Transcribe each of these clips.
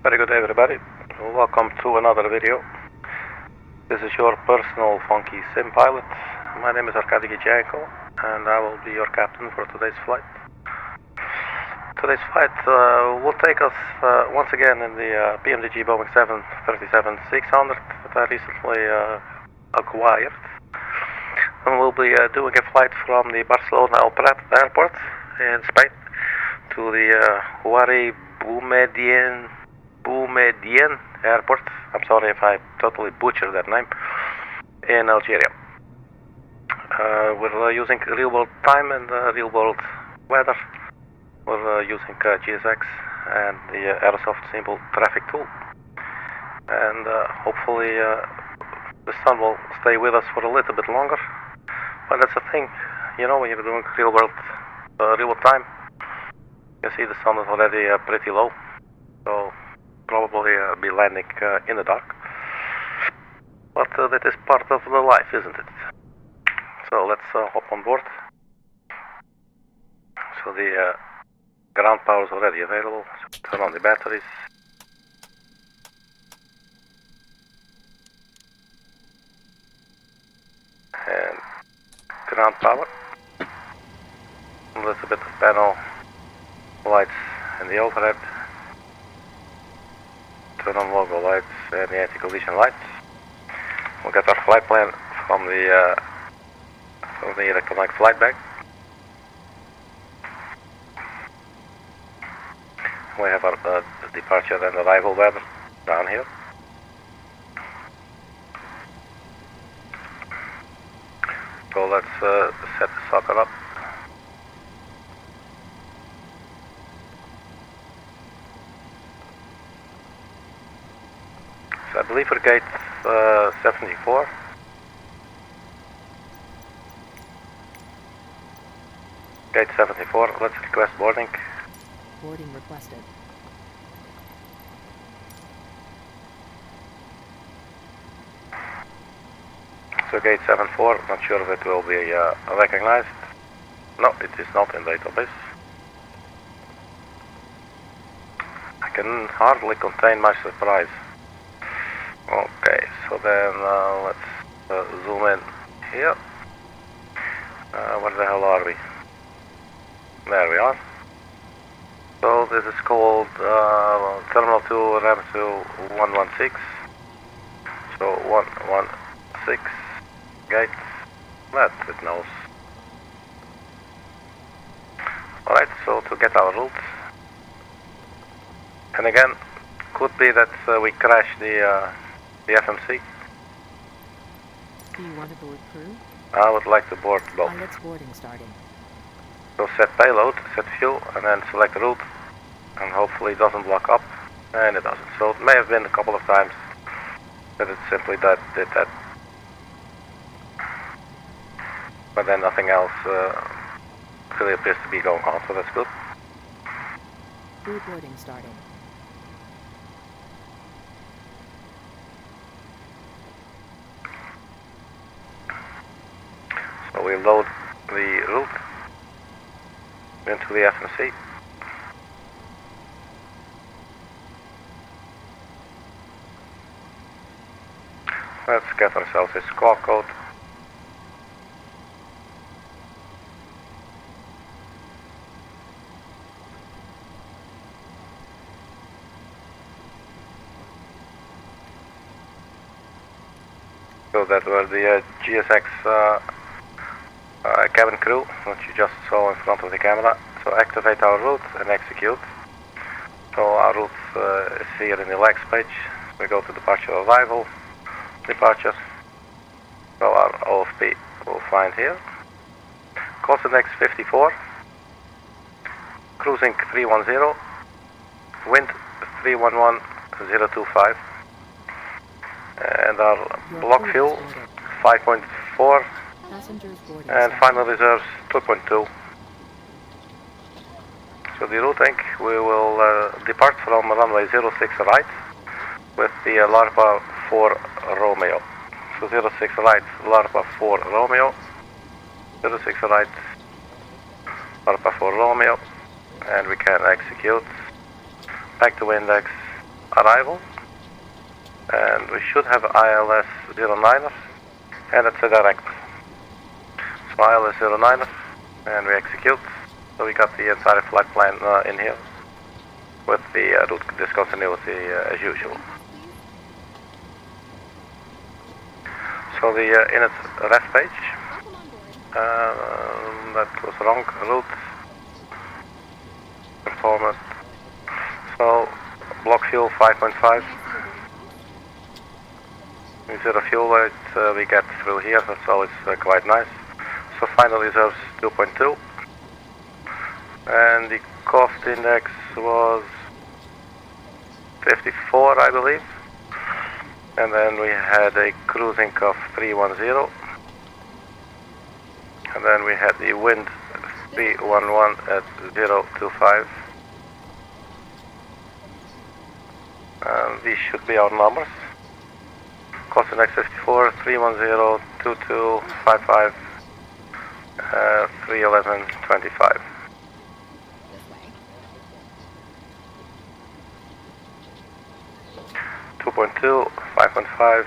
Very good day, everybody. Welcome to another video. This is your personal funky sim pilot. My name is Arkady Gidzenko, and I will be your captain for today's flight. Today's flight will take us once again in the PMDG Boeing 737-600 that I recently acquired. And we'll be doing a flight from the Barcelona Prat airport in Spain to the Houari Boumediene airport. I'm sorry if I totally butchered that name. In Algeria. We're using real world time and real world weather. We're using GSX and the Aerosoft simple traffic tool. And hopefully the sun will stay with us for a little bit longer. But that's the thing, you know, when you're doing real world time, you see the sun is already pretty low. So probably be landing in the dark. But that is part of the life, isn't it? So let's hop on board. So the ground power is already available. So turn on the batteries. And ground power. A little bit of panel lights in the overhead. Turn on logo lights and the anti-collision lights. We'll get our flight plan from the electronic flight bag. We have our departure and arrival weather down here. So let's set the sucker up. So I believe we're gate 74. Gate 74, let's request boarding. Boarding requested. So gate 74, not sure if it will be recognized. No, it is not in database. I can hardly contain my surprise. Okay, so then let's zoom in here. Where the hell are we? There we are. So this is called Terminal 2 RAM 2 116. So 116 gate. That it knows. Alright, so to get our route. And again, could be that we crash the FMC. Do you want to board crew? I would like to board both. Pilot's boarding starting. So set payload, set fuel, and then select route, and hopefully it doesn't block up, and it doesn't. So it may have been a couple of times that it simply did that, but then nothing else really appears to be going on, so that's good. Crew boarding starting. So we load the route into the FMC. Let's get ourselves a score code. So that were the GSX cabin crew, which you just saw in front of the camera. So activate our route and execute. So our route is here in the legs page. We go to departure arrival, departure. So our OFP we'll find here. Course index 54. Cruising 310. Wind 311.025. And our block fuel 5.4. And final reserves 2.2. So the routing, we will depart from runway 06 right with the LARPA 4 Romeo. So 06 right, LARPA 4 Romeo, 06 right, LARPA 4 Romeo, and we can execute back to index, arrival. And we should have ILS 09er, and it's a direct. So ILS 09er, and we execute. So we got the entire flight plan in here, with the route discontinuity as usual. So the init ref page, that was wrong, route, performance. So block fuel 5.5. Zero fuel weight we get through here, that's always quite nice. So final reserves 2.2. And the cost index was 54, I believe. And then we had a cruising of 310. And then we had the wind 311 at 025. And these should be our numbers. Cost index 54, 310, 22, 55, 311, 25. 2.2, 5.5,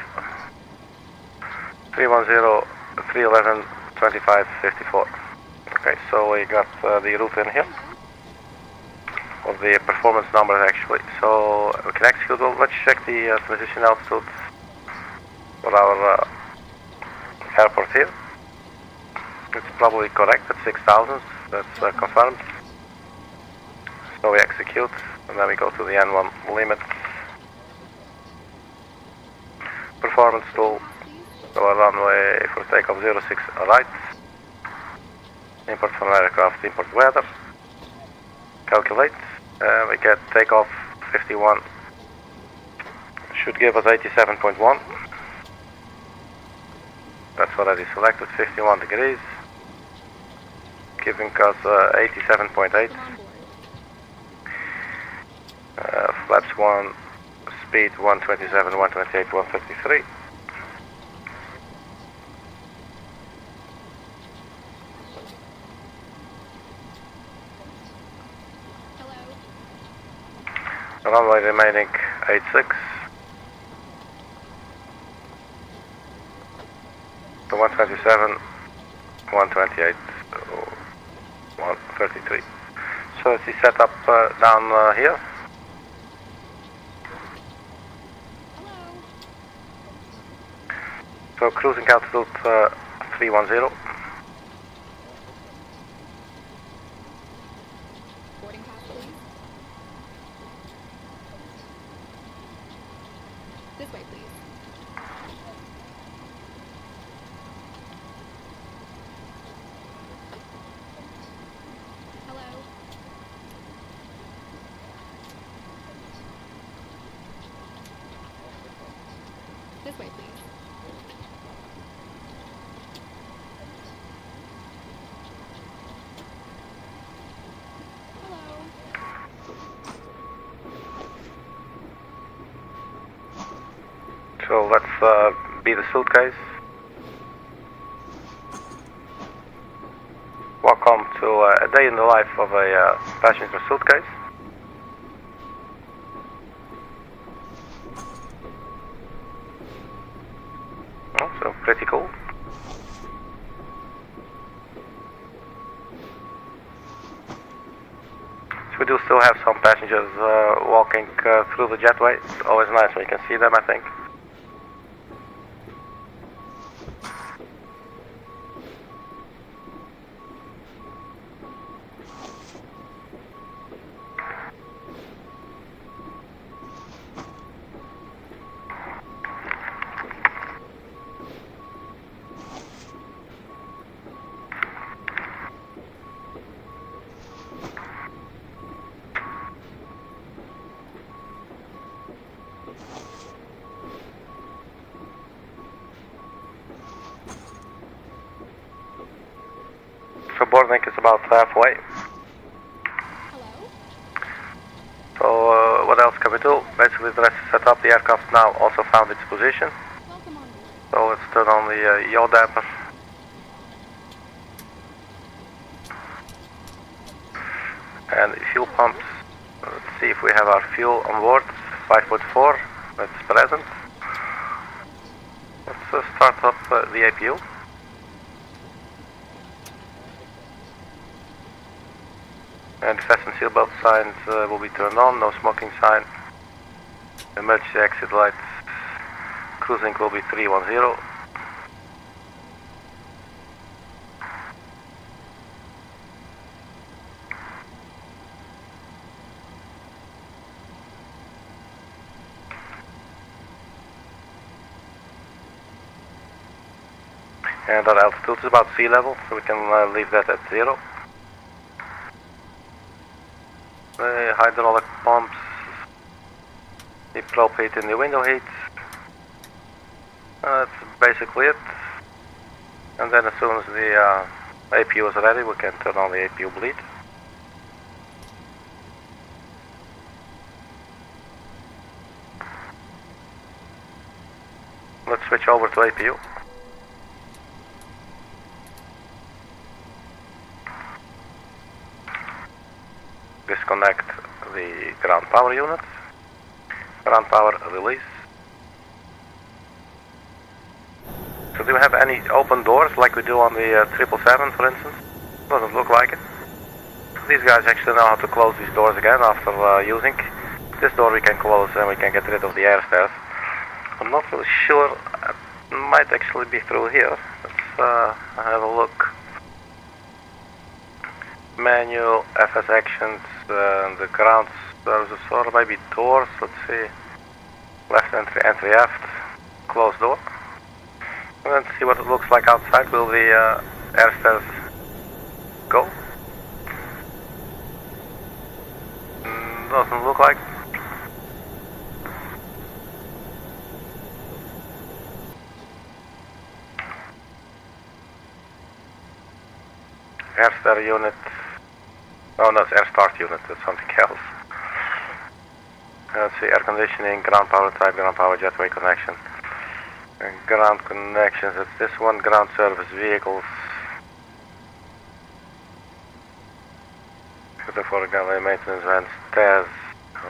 310, 311, 25, 54. Okay, so we got the route in here of the performance numbers actually. So we can execute. Well, let's check the transition altitude for our airport here. It's probably correct at 6,000. That's confirmed. So we execute, and then we go to the N1 limit. Performance tool, so our runway for takeoff 06 right, import from aircraft, import weather, calculate, we get takeoff 51, should give us 87.1, that's already selected, 51 degrees, giving us 87.8, flaps 1, speed 127, 128, 133. Hello. Runway remaining 86. So 127, 128, 133. So it's the setup down here. So cruising altitude 310. Boarding pass, please. This way, please. Hello. This way, please. So let's be the suitcase. Welcome to a day in the life of a passenger suitcase. Oh, so pretty cool. So we do still have some passengers walking through the jetway. It's always nice when you can see them, I think. So boarding is about halfway. Hello. So what else can we do? Basically the rest is set up. The aircraft now also found its position. Welcome on board. So let's turn on the yaw damper. And the fuel pumps. Let's see if we have our fuel on board. 5.4, that's present. Let's start up the APU. And the fasten seatbelt signs will be turned on, no smoking sign. Emergency exit lights, cruising will be 310. And our altitude is about sea level, so we can leave that at 0. The hydraulic pumps, the probe heat and the window heat. That's basically it. And then as soon as the APU is ready, we can turn on the APU bleed. Let's switch over to APU. Disconnect the ground power unit. Ground power release. So do we have any open doors like we do on the 777 for instance? Doesn't look like it. These guys actually know how to close these doors again after using. This door we can close and we can get rid of the air stairs. I'm not really sure, it might actually be through here. Let's have a look. Menu, FS actions, the ground services, or maybe doors. Let's see. Left entry, entry aft, closed door. And then see what it looks like outside. Will the air stairs go? Doesn't look like. Air stair unit. Oh no, it's air start unit, that's something else. Let's see, air conditioning, ground power type, ground power jetway connection. And ground connections, it's this one, ground service vehicles. For gunway maintenance van, stairs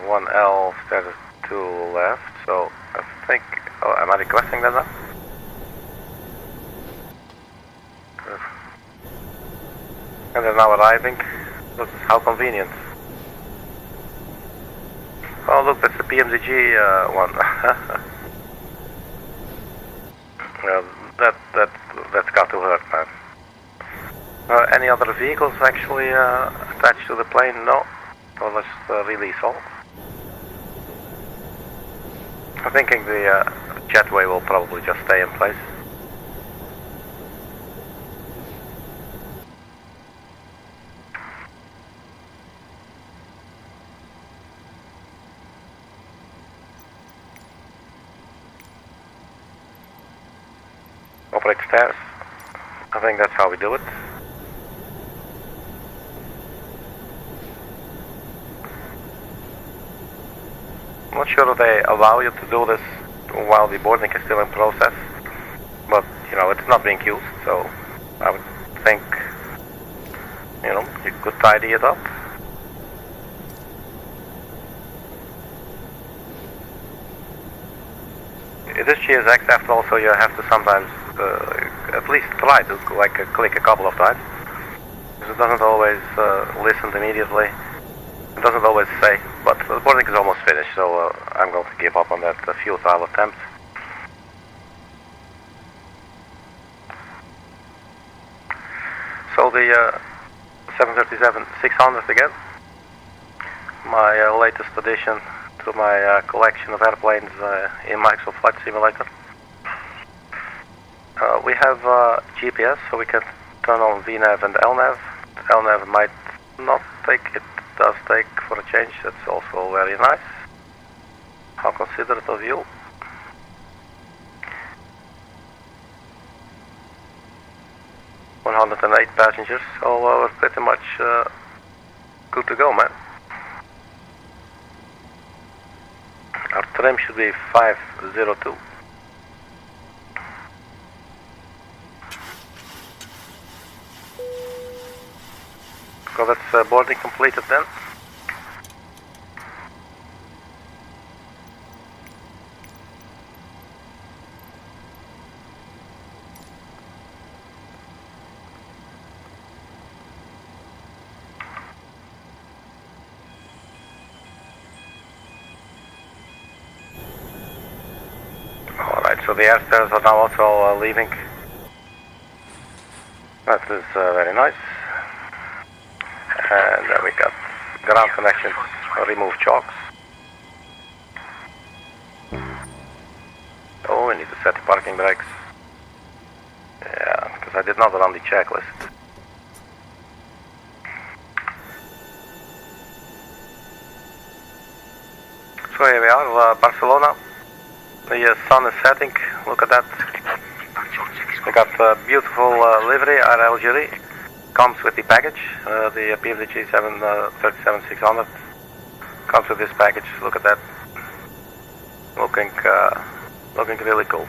1L, stairs 2 left. So I think, oh, am I requesting that now? And they're now arriving. Look, how convenient. Oh look, that's the PMDG one. Well, that's got to hurt, man. Any other vehicles actually attached to the plane? No. So let's release all. I'm thinking the jetway will probably just stay in place. Operate stairs. I think that's how we do it. I'm not sure if they allow you to do this while the boarding is still in process, but you know, it's not being used, so I would think, you know, you could tidy it up. It is GSX, after all, so you have to sometimes at least try to click a couple of times, because it doesn't always listen immediately. It doesn't always say, but the boarding is almost finished, so I'm going to give up on that futile attempt. So the 737-600 again, my latest addition to my collection of airplanes in Microsoft Flight Simulator. We have GPS, so we can turn on VNAV and LNAV. LNAV might not take, it does take for a change, that's also very nice. How considerate of you. (108 passengers, so we're pretty much good to go, man. Our trim should be 502. So that's boarding completed then. So the air stairs are now also leaving. That is very nice. And we got ground connections, remove chocks. Oh, we need to set the parking brakes. Yeah, because I did not run the checklist. So here we are, Barcelona. The sun is setting, look at that. We got a beautiful livery at Algeria. Comes with the package, the PMDG 37600. Comes with this package, look at that. Looking really cool.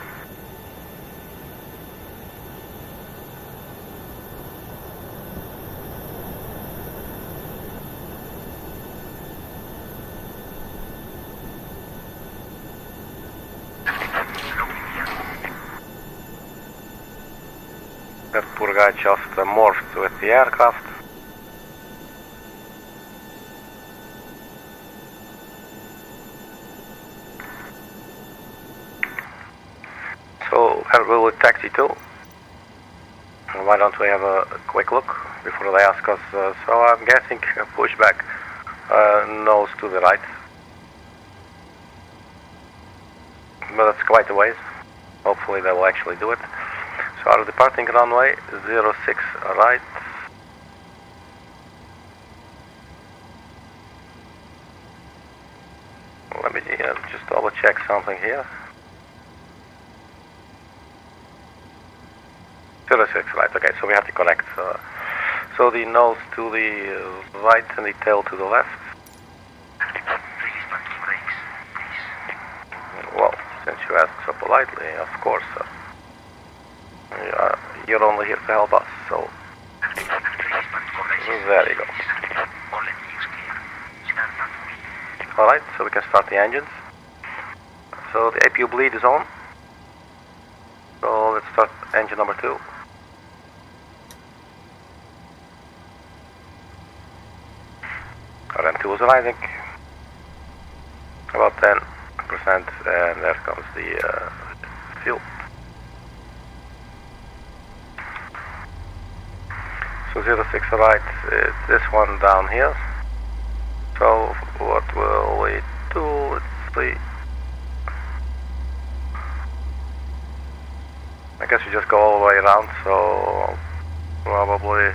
That poor guy just morphed with the aircraft. So where will we taxi to? And why don't we have a quick look before they ask us? So I'm guessing pushback, nose to the right. But that's quite a ways. Hopefully they will actually do it. So our departing runway 06 right. Let me just double check something here. 06 right, okay, so we have to correct. So the nose to the right and the tail to the left. Well, since you asked so politely, of course. You're only here to help us, so there you go. Alright, so we can start the engines. So the APU bleed is on. So let's start engine number 2. RM2 is rising. About 10%, and there comes the fuel. So 06 right, this one down here. So what will we do? Let's see. I guess we just go all the way around, so probably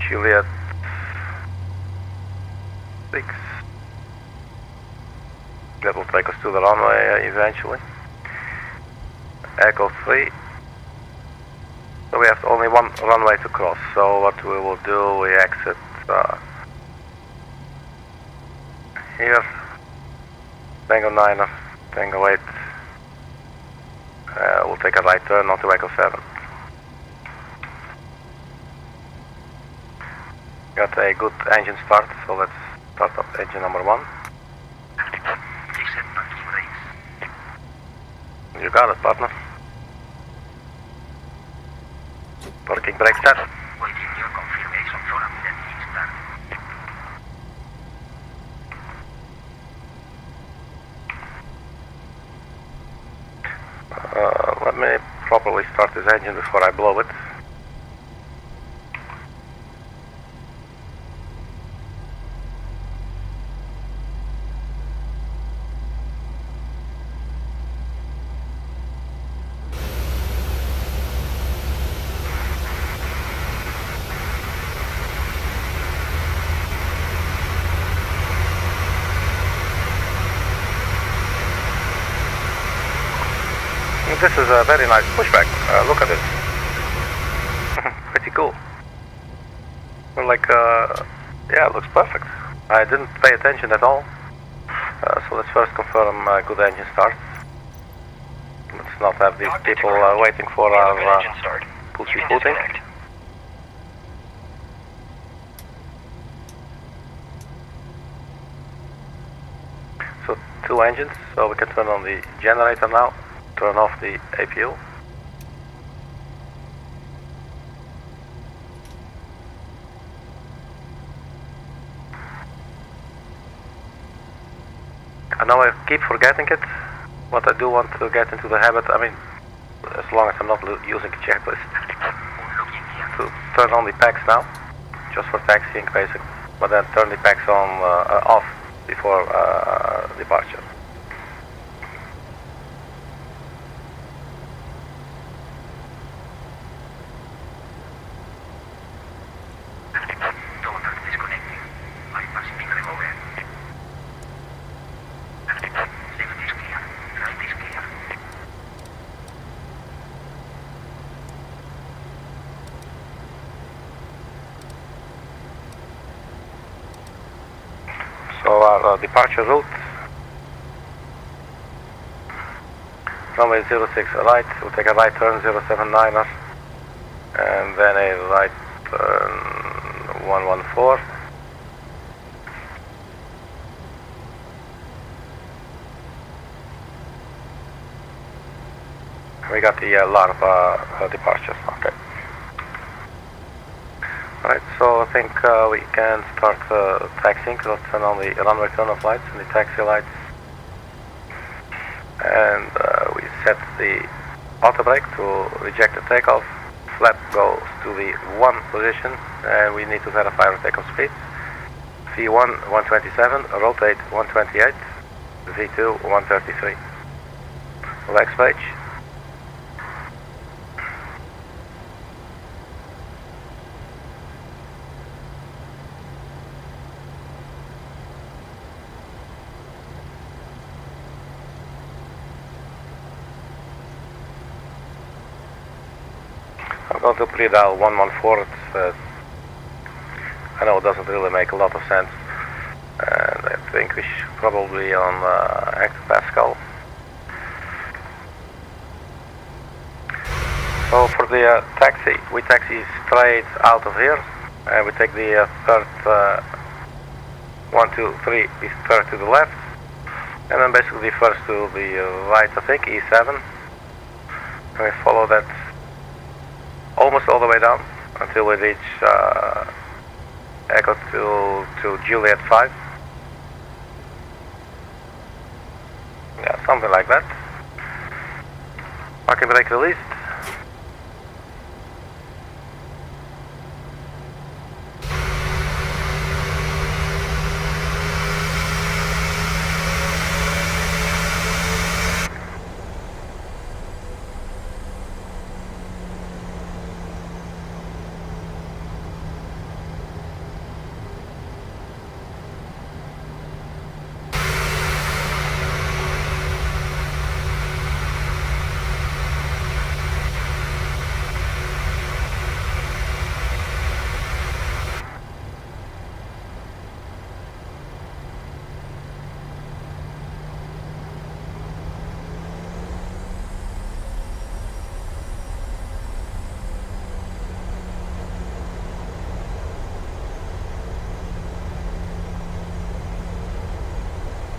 Juliet 6. That will take us to the runway eventually. Echo 3. So we have only one runway to cross, so what we will do, we exit here, Tango 9, Tango 8, we'll take a right turn onto Echo 7. Got a good engine start, so let's start up engine number 1. You got it, partner. Parking brake set. Let me properly start this engine before I blow it. This is a very nice pushback. Look at it. Pretty cool. Like, yeah, it looks perfect. I didn't pay attention at all. So let's first confirm good engine start. Let's not have these people waiting for our pussy booting. So 2 engines, so we can turn on the generator now. Turn off the APU. I know I keep forgetting it, But I do want to get into the habit, I mean, as long as I'm not using a checklist, to turn on the packs now, just for taxiing basically, but then turn the packs on off before departure. So our departure route, runway 06 right, we'll take a right turn 079er, and then a right turn 114. We got the LARPA departure, okay. Alright, so I think we can start taxiing. Let's turn on the runway turn-off lights and the taxi lights. And we set the auto brake to reject the takeoff. Flap goes to the 1 position, and we need to verify our takeoff speed. V1 127, rotate 128, V2 133. Next page. I'm going to pre-dial 114. I know it doesn't really make a lot of sense, and I think we should probably on hectopascal. So for the taxi, we taxi straight out of here, and we take the third 1, 2, 3, the third to the left, and then basically the first to the right, I think, E7, and we follow that almost all the way down until we reach Echo to Juliet 5. Yeah, something like that. Parking brake released.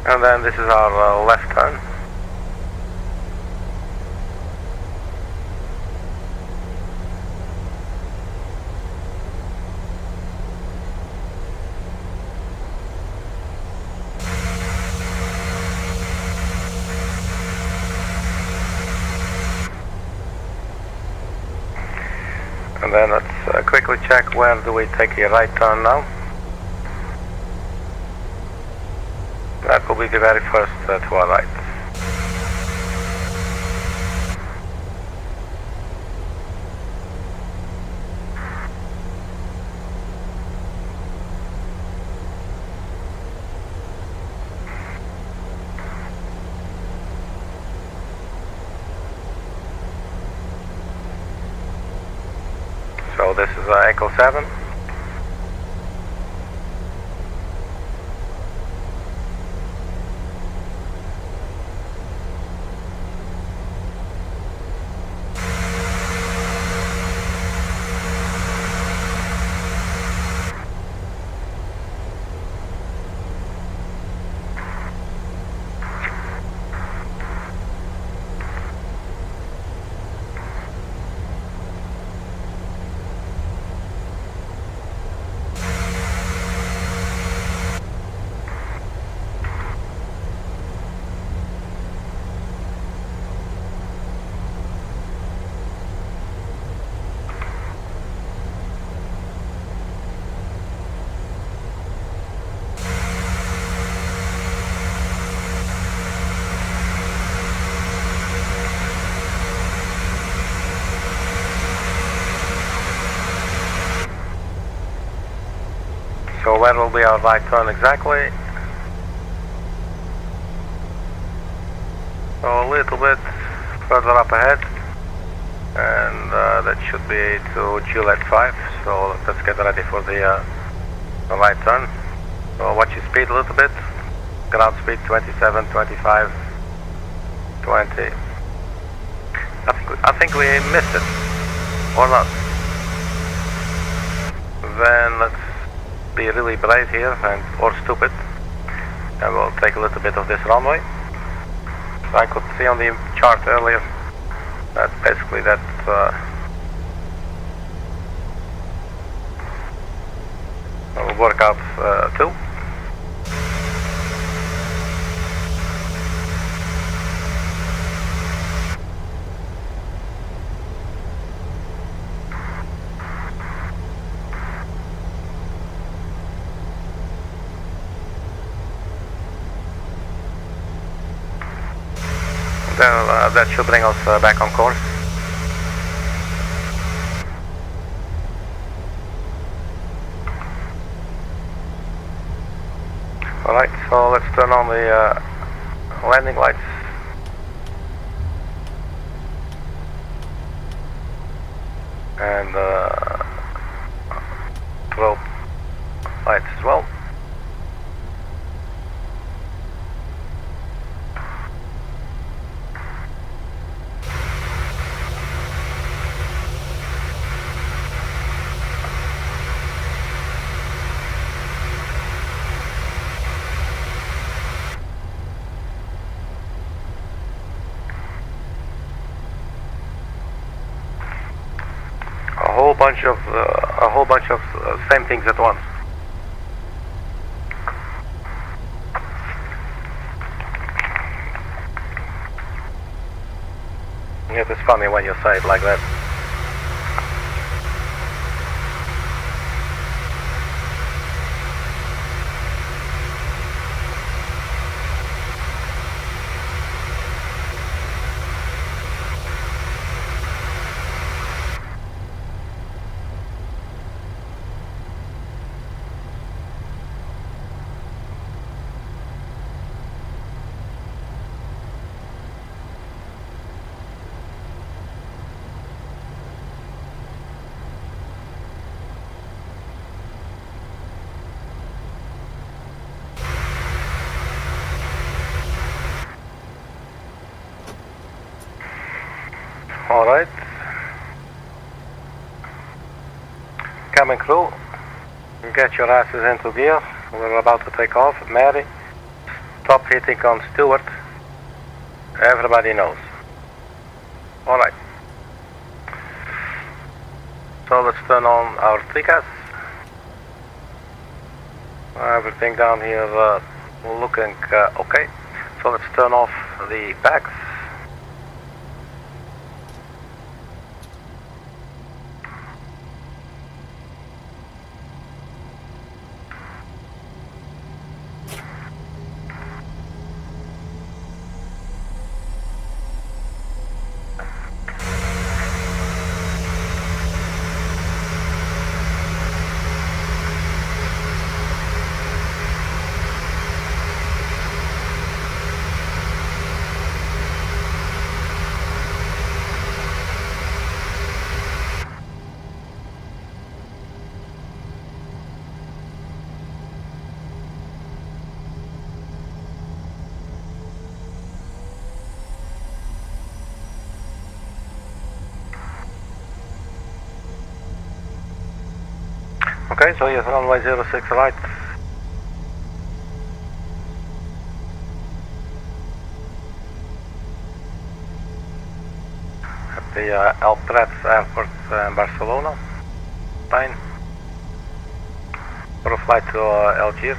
And then this is our left turn. And then let's quickly check where do we take a right turn now. That will be the very first to our right. So this is Echo 7. So where will be our right turn exactly? So a little bit further up ahead, and that should be to Juliet 5. So let's get ready for the right turn. So watch your speed a little bit. Ground speed 27, 25, 20. I think we missed it, or not. Then let's be really brave here, or stupid, and we'll take a little bit of this runway. So I could see on the chart earlier that basically that will work out too. That should bring us back on course. Alright, so let's turn on the landing lights. And probe lights as well. A whole bunch of same things at once. It is funny when you say it like that. Alright. Cabin crew, get your asses into gear. We're about to take off. Mary, stop hitting on Stewart. Everybody knows. Alright. So let's turn on our TCAS. Everything down here looking okay. So let's turn off the packs. Okay, so yes, runway 06 right. At the Prat airport in Barcelona. Fine. For a flight to Algiers.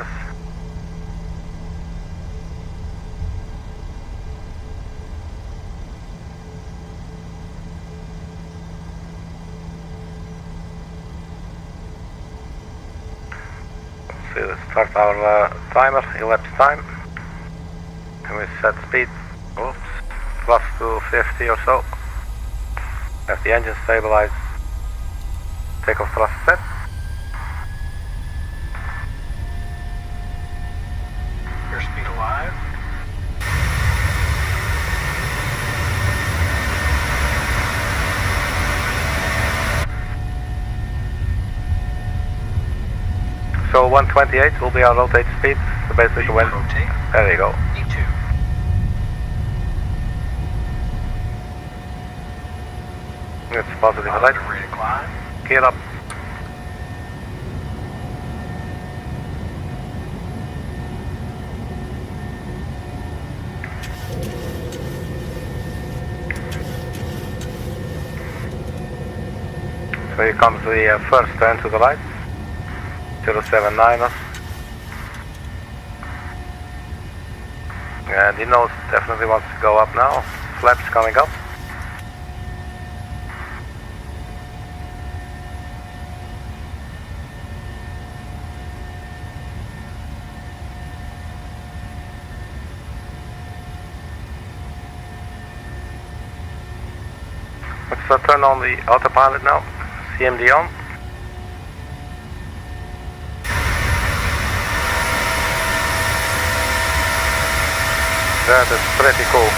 So let's start our timer, elapsed time. And we set speed, oops, plus to 50 or so. Have the engine stabilized. Takeoff thrust set. So 128 will be our rotate speed. So basically when... Rotate. There you go. E2. It's positive right. Positive rate of climb. Gear up. So here comes the first turn to the right. 079er. And the nose definitely wants to go up now. Flaps coming up. Let's turn on the autopilot now. CMD on. That is pretty cool.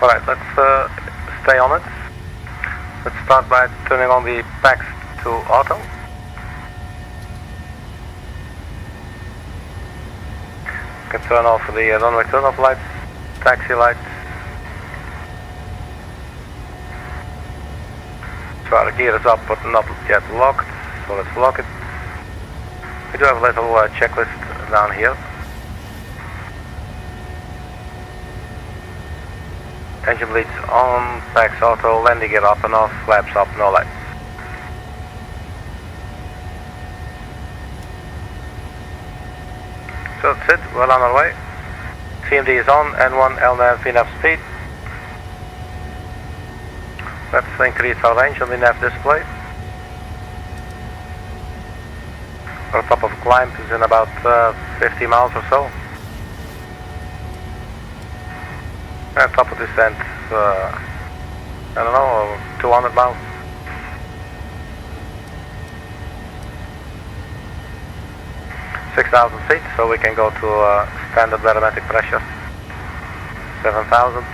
Alright, let's stay on it. Let's start by turning on the packs to auto. You can turn off the runway turn-off lights, taxi lights. So our gear is up but not yet locked, so let's lock it. We do have a little checklist down here. Engine bleeds on, packs auto, landing gear up and off, flaps up, no lights. So that's it, we're on our way. CMD is on, N1, LNAV, VNAV speed. Let's increase our range on the nav display. Our top of climb is in about 50 miles or so. And top of descent, I don't know, 200 miles. .6,000 feet, so we can go to standard barometric pressure. 7,000.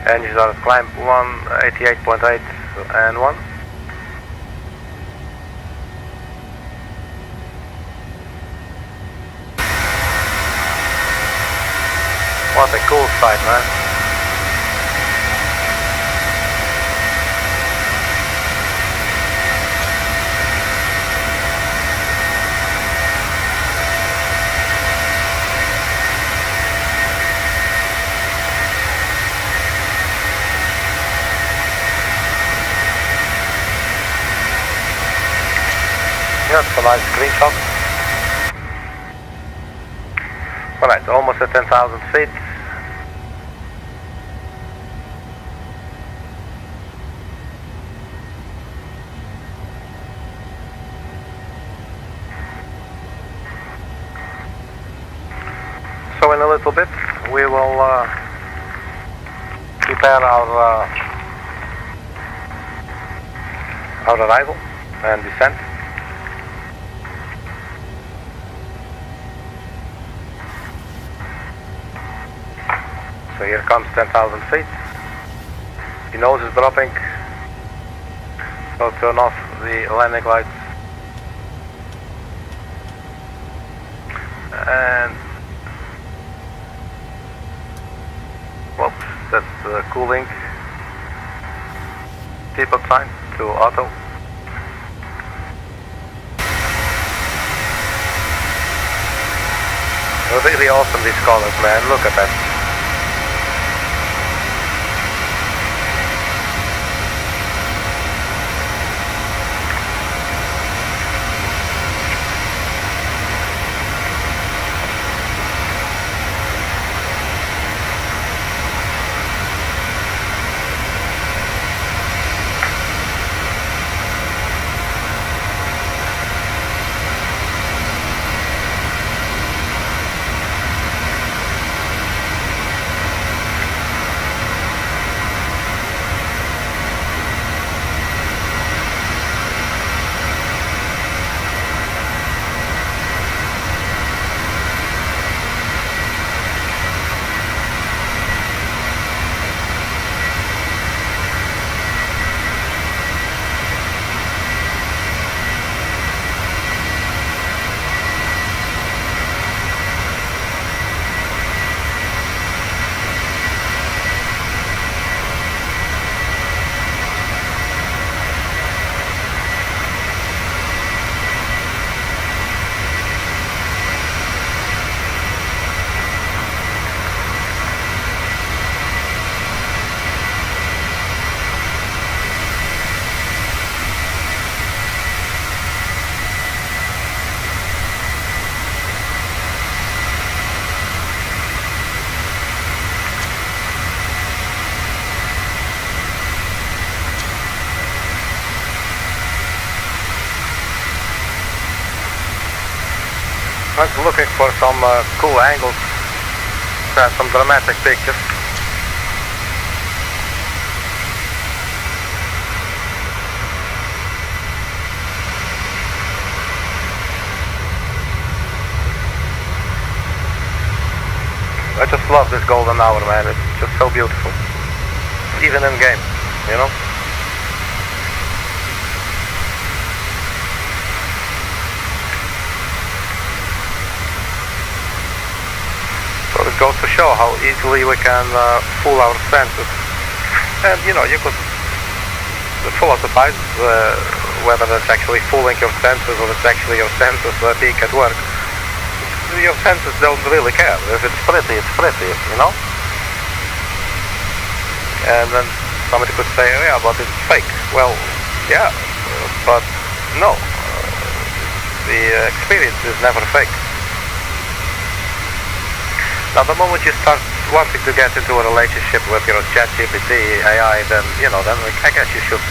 Engines are at climb 188.8 and 1. What a cool sight, man. Yeah, it's a nice screenshot. Alright, almost at 10,000 feet. So in a little bit we will prepare our arrival and descent. So here comes 10,000 feet. The nose is dropping. So turn off the landing lights. And whoops, that's the cooling. Seatbelt sign to auto. Really awesome, these colors, man. Look at that. I was looking for some cool angles, some dramatic pictures. I just love this golden hour, man. It's just so beautiful. Even in game, you know? So it goes to show how easily we can fool our senses. And, you know, you could philosophize whether it's actually fooling your senses or it's actually your senses being at work. Your senses don't really care. If it's pretty, you know? And then somebody could say, oh, yeah, but it's fake. Well, yeah, but no. The experience is never fake. Now, the moment you start wanting to get into a relationship with your ChatGPT AI, then, you know, then I guess you should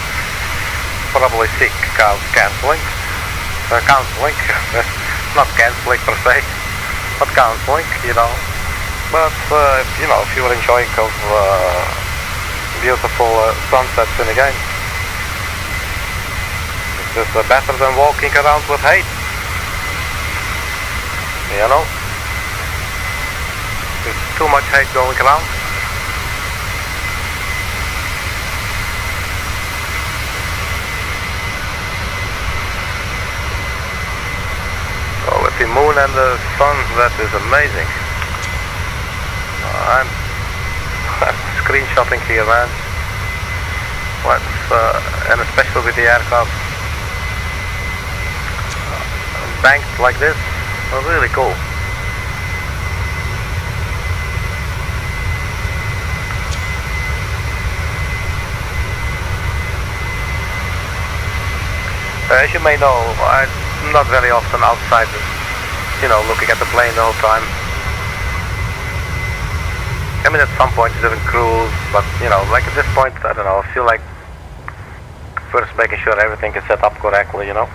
probably seek counseling. Not canceling per se, but counseling, you know. But, you know, if you're enjoying of beautiful sunsets in the game, this is better than walking around with hate, you know. There's too much hate going around. So with the moon and the sun, that is amazing. I'm screenshotting here, man. And especially with the aircraft banked like this, really cool. As you may know, I'm not very often outside, you know, looking at the plane the whole time. I mean, at some point you didn't cruise, but, you know, like at this point, I don't know, I feel like first making sure everything is set up correctly, you know.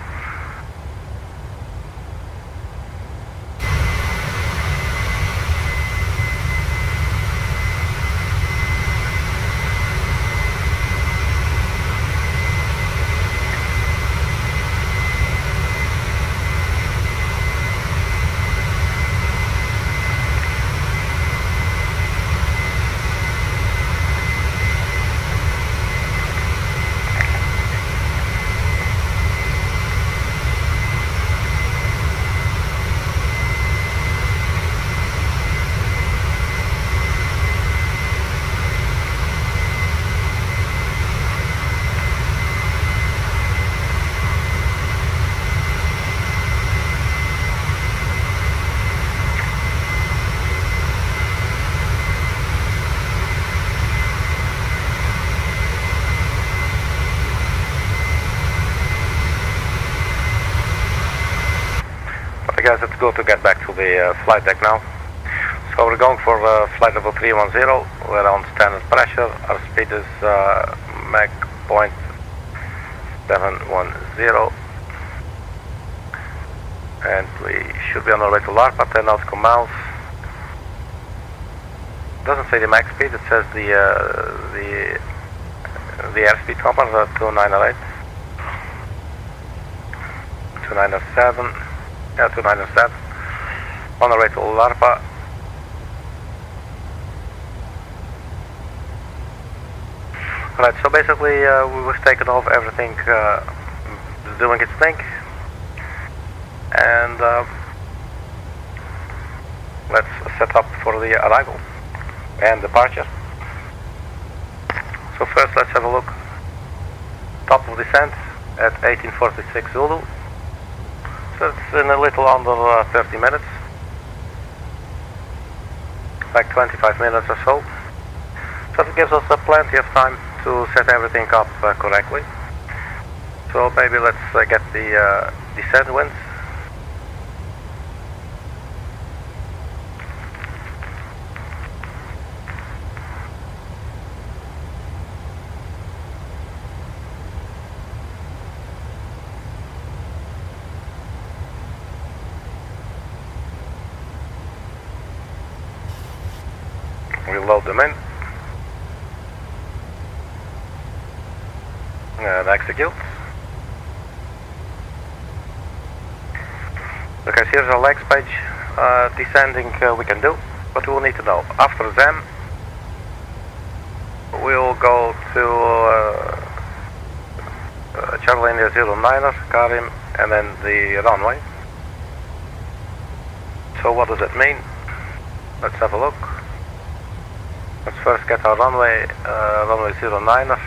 Guys, it's good to get back to the flight deck now. So we're going for flight level 310. We're on standard pressure. Our speed is Mach 0.710. And we should be on our way to LARPA, 10 nautical miles. It doesn't say the max speed, it says the airspeed compass, 2908. 2907. Yeah, 2907. On the way to LARPA. Alright, so basically we've taken off, everything is doing its thing. And let's set up for the arrival and departure. So first let's have a look. Top of descent at 1846 Zulu. So it's in a little under 30 minutes, like 25 minutes or so. So it gives us plenty of time to set everything up correctly. So maybe let's get the descent winds. We'll load them in. And execute. Okay, here's our legs page. Descending we can do. What we will need to know. After them, we'll go to Charlie India 09er, Karim, and then the runway. So what does it mean? Let's have a look. Let's first get our runway 09er.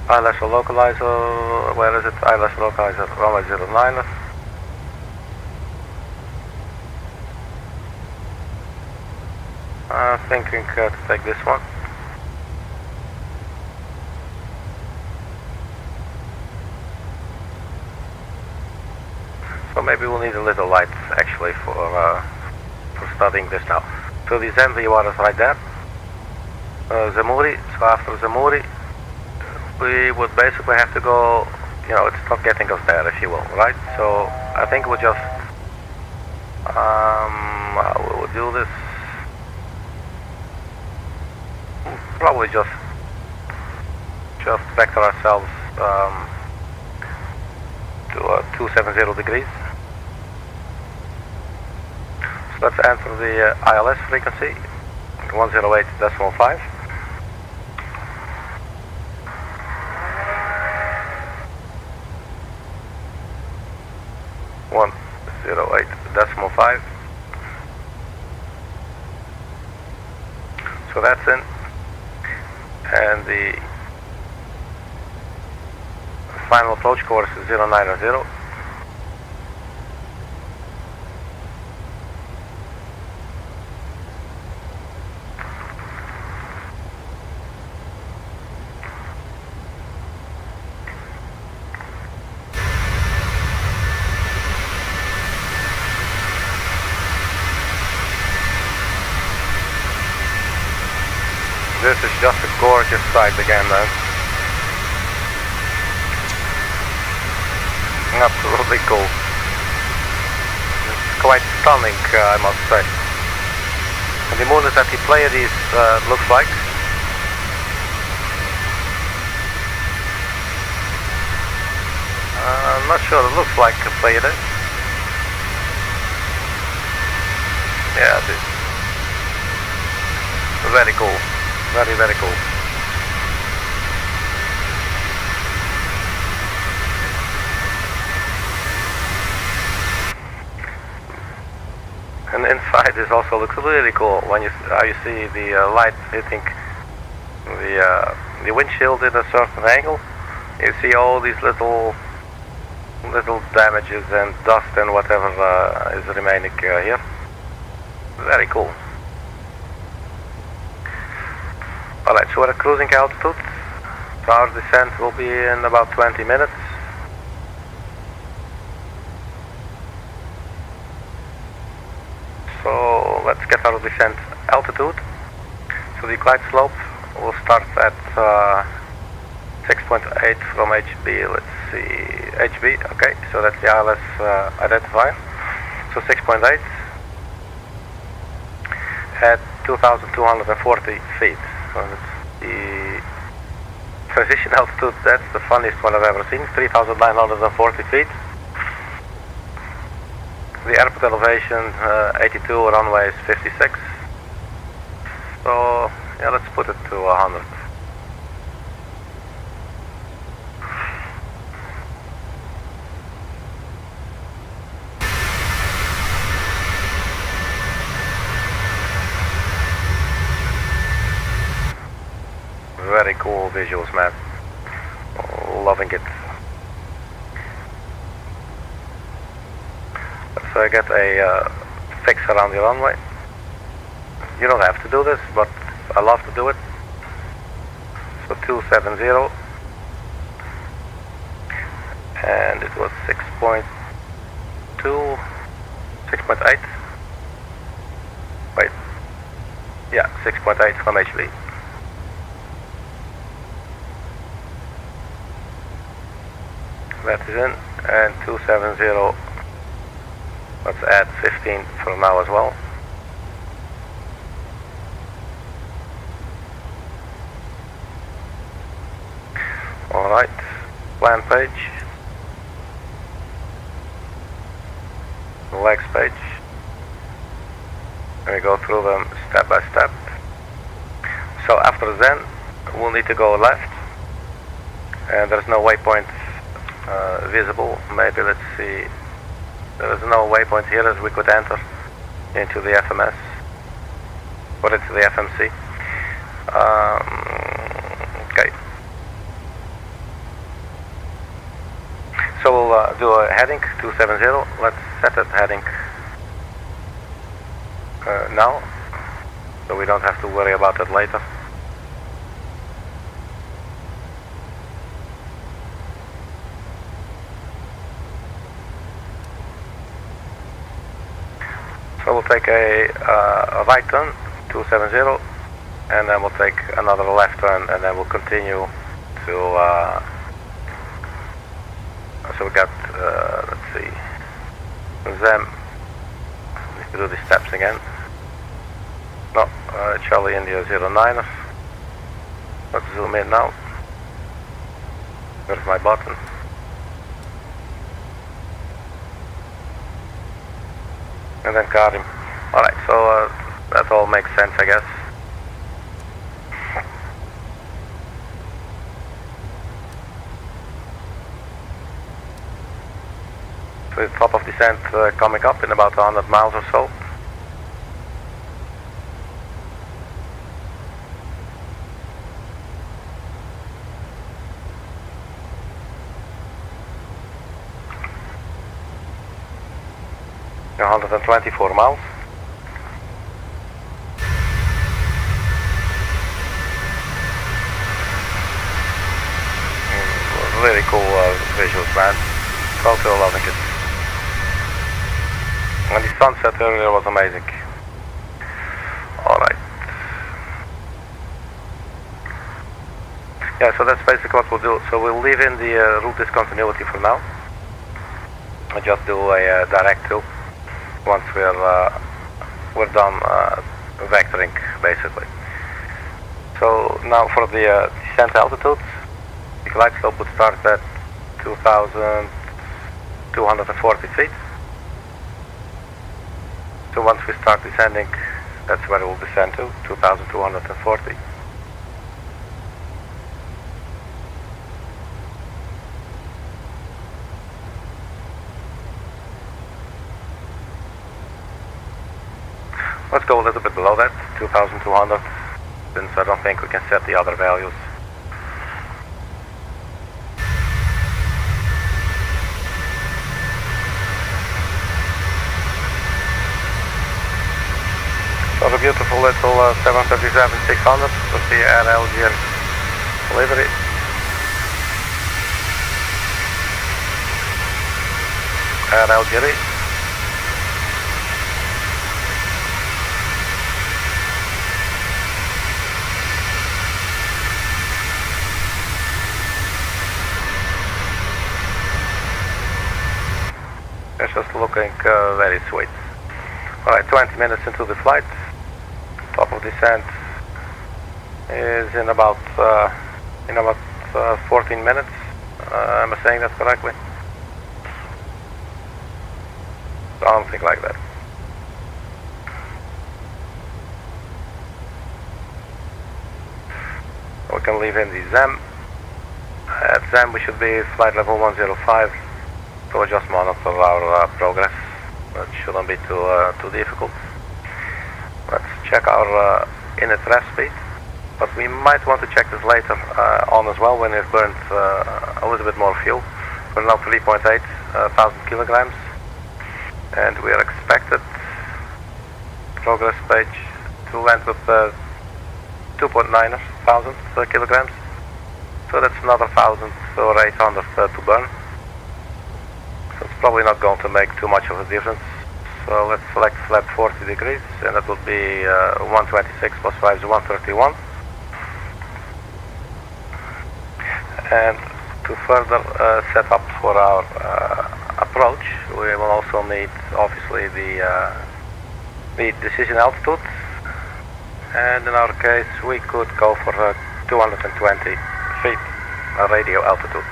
Eyelash localizer, where is it? Eyelash localizer, runway 09er. Thinking to take this one. So maybe we'll need a little light actually for studying this now. So the MV is right there. Zamuri, so after Zamuri we would basically have to go, you know, it's not getting us there if you will, right? So I think we'll just, we will do this, probably just vector ourselves to 270 degrees. So let's enter the ILS frequency, 108.5. 108.5. So that's in, and the final approach course is 090. This is just a gorgeous sight again, man. Absolutely cool. It's quite stunning, I must say. And the moon is at the Pleiades, looks like. I'm not sure, it looks like a Pleiades. Yeah, it is. Very cool. Very, very cool. And inside this also looks really cool when you see the light hitting the windshield in a certain angle. You see all these little damages and dust and whatever is remaining here. Very cool. Alright, so we're at cruising altitude. So our descent will be in about 20 minutes. So let's get our descent altitude. So the glide slope will start at 6.8 from HB. Let's see, HB, okay, so that's the ILS identifier. So 6.8 at 2,240 feet. So that's the transition altitude, that's the funniest one I've ever seen, 3,940 feet. The airport elevation, 82, runway is 56. So, yeah, let's put it to 100. Very cool visuals, man. Loving it. So I get a fix around the runway. You don't have to do this, but I love to do it. So 270. And it was 6.2, 6.8. Wait. Yeah, 6.8 from HB. that is in, and 270, let's add 15 for now as well. Alright, plan page, legs page, and we go through them step by step. So after then, we'll need to go left, and there's no waypoint visible. Maybe, let's see, there is no waypoint here as we could enter into the FMS, or into the FMC. Okay. So we'll do a heading 270. Let's set that heading now, so we don't have to worry about it later. So we'll take a right turn 270, and then we'll take another left turn, and then we'll continue to. So we got, let's see, them, need to do the steps again. No, Charlie India 09. Let's zoom in now. Where's my button? And then Karim. Alright, so that all makes sense, I guess. So the top of descent coming up in about 100 miles or so. Yeah, 124 miles. Really cool visuals, man. Totally loving it. And the sunset earlier was amazing. Alright. Yeah, so that's basically what we'll do. So we'll leave in the route discontinuity for now. I'll just do a direct to once we're done vectoring, basically. So now for the descent altitude, the glide slope would start at 2,240 feet. So once we start descending, that's where it will descend to, 2,240. Let's go a little bit below that, 2,200, since I don't think we can set the other values. So the beautiful little 737-600 with the Air Algiers livery. Air Algeria. It's just looking very sweet. Alright, 20 minutes into the flight. Top of descent is in about 14 minutes. Am I saying that correctly? Something like that. We can leave in the ZEM. At ZEM we should be flight level 105. So we'll just monitor our progress. That shouldn't be too difficult. Let's check our init rest speed, but we might want to check this later on as well when we've burned a little bit more fuel. We're now 3.8 thousand kilograms, and we are expected progress page to land with 2.9 thousand kilograms. So that's another 1,000 or 800 to burn. So it's probably not going to make too much of a difference. So let's select flap 40 degrees, and that would be 126 plus 5 is 131. And to further set up for our approach, we will also need obviously the decision altitude, and in our case we could go for 220 feet radio altitude.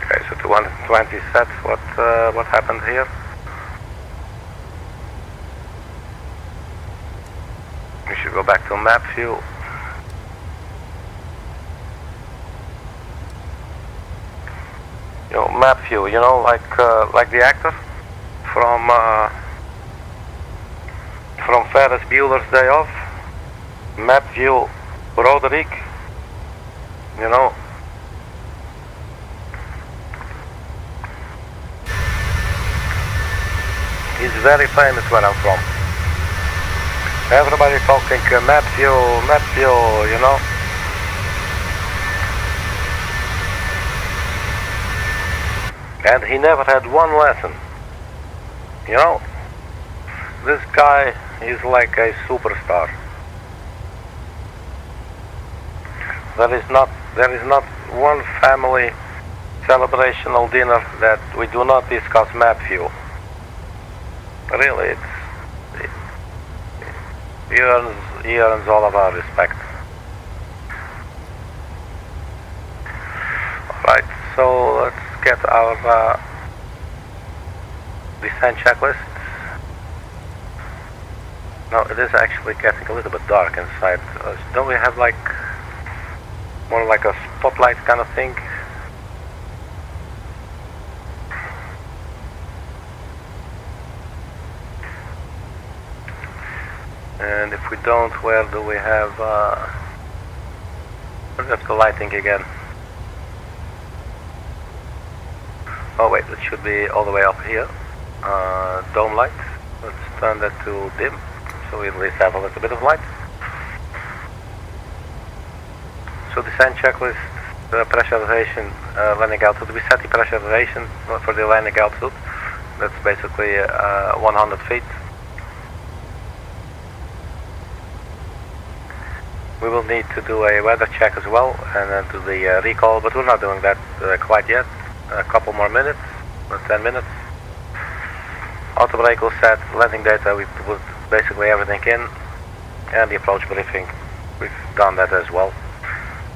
Okay, so 220 set. What happened here? We should go back to map view. Map view. Like the actor from Ferris Bueller's Day Off. Map view, Roderick. He's very famous where I'm from. Everybody talking map view, And he never had one lesson. This guy is like a superstar. There is not one family celebrational dinner that we do not discuss map view. Really, he earns all of our respect. Alright, so let's get our descent checklist. No, it is actually getting a little bit dark inside. Don't we have more like a spotlight kind of thing? And if we don't, where do we have the lighting again? Oh wait, it should be all the way up here. Dome light. Let's turn that to dim, so we at least have a little bit of light. So descent checklist, pressurization, landing altitude. We set the pressurization for the landing altitude. That's basically 100 feet. We will need to do a weather check as well, and then do the recall, but we're not doing that quite yet. A couple more minutes, 10 minutes. Auto brake will set, landing data, we put basically everything in, and the approach briefing, we've done that as well.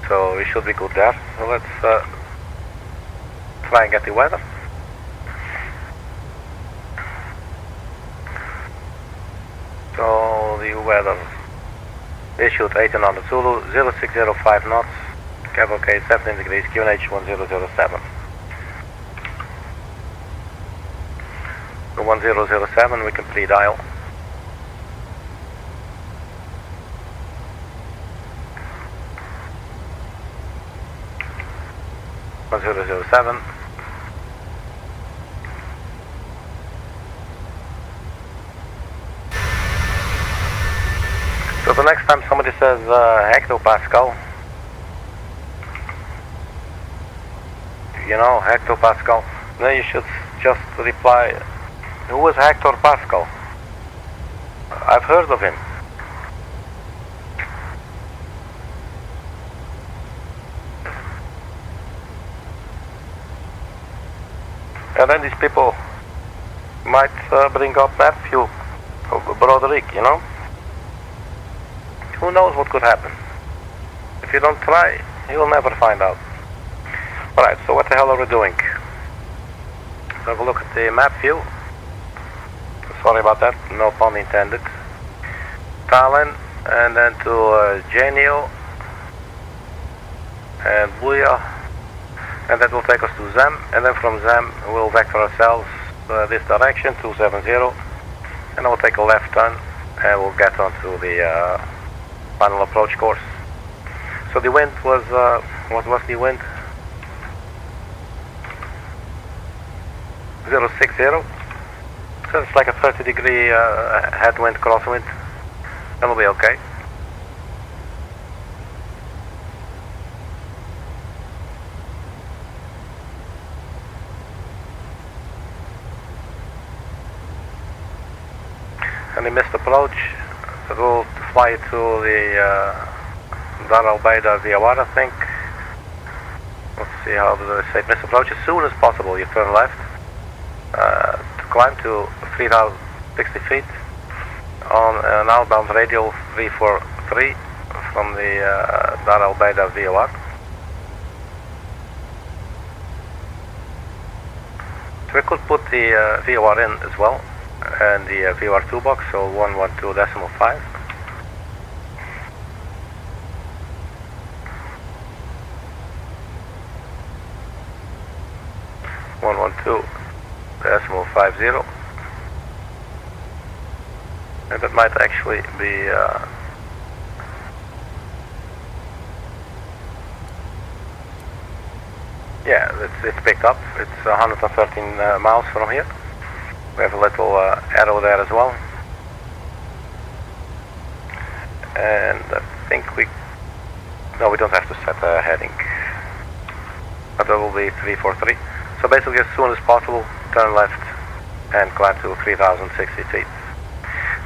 So we should be good there. So let's try and get the weather. So the weather issued 1800 Zulu, 0605 knots, cavalcade 17 degrees, QNH 1007. The 1007, we can pre-dial. So the next time somebody says hectopascal, hectopascal, then you should just reply, who is Hector Pascal? I've heard of him. And then these people might bring up Matthew Broderick, Who knows what could happen? If you don't try, you'll never find out. Alright, so what the hell are we doing? Have a look at the map view. Sorry about that, no pun intended. TALEN, and then to GENIO and BUYAH. And that will take us to ZEM, and then from ZEM we'll vector ourselves this direction, 270, and we'll take a left turn, and we'll get onto the final approach course. So the wind was, what was the wind? 060, it's like a 30-degree headwind, crosswind. That'll be okay. Any missed approach, it will fly to the Dar Al Baida via Houari, I think. Let's see how do they say missed approach. As soon as possible, you turn left to climb to 3,060 feet on an outbound radial 343 from the Dar Al Baida via Houari. So we could put the VOR in as well, and the VOR2 box, so 112.5. 112.50, and that might actually be yeah, it's picked up. It's 113 miles from here. We have a little arrow there as well, and I think we don't have to set a heading, but that will be 343. So basically, as soon as possible, turn left and climb to 3,060 feet.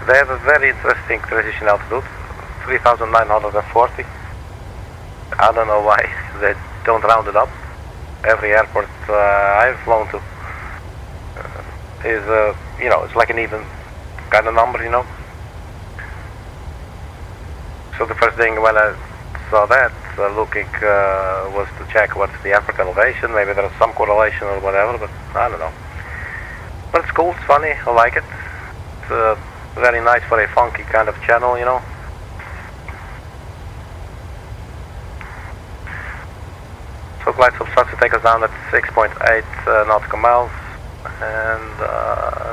They have a very interesting transition altitude, 3,940. I don't know why they don't round it up. Every airport I've flown to is, it's like an even kind of number, So the first thing when I saw that, looking, was to check what's the airport elevation. Maybe there's some correlation or whatever, but I don't know. But it's cool, it's funny, I like it. It's very nice for a funky kind of channel, So Glidescope starts to take us down at 6.8 nautical miles. And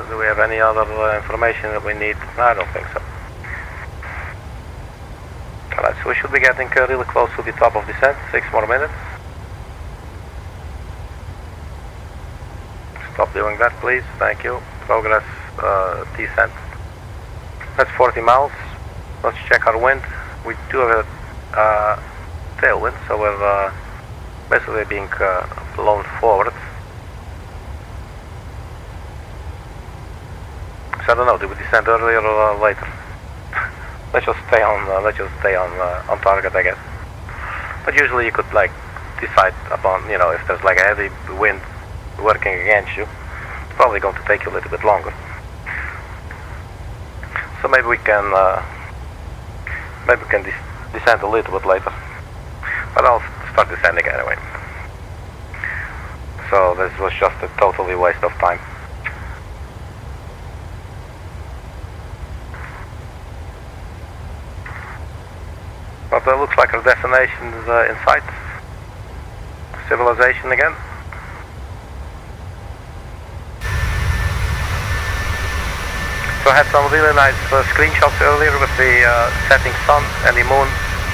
do we have any other information that we need? I don't think so. Alright, so we should be getting really close to the top of descent. 6 more minutes. Stop doing that, please. Thank you. Progress descent. That's 40 miles. Let's check our wind. We do have a tailwind, so we're basically being blown forward. So I don't know. Do we descend earlier or later? Let's just stay on target, I guess. But usually you could decide upon if there's a heavy wind working against you. It's probably going to take you a little bit longer. So maybe we can descend a little bit later. But I'll start descending anyway. So this was just a totally waste of time. But it looks like our destination is in sight. Civilization again. So I had some really nice screenshots earlier with the setting sun and the moon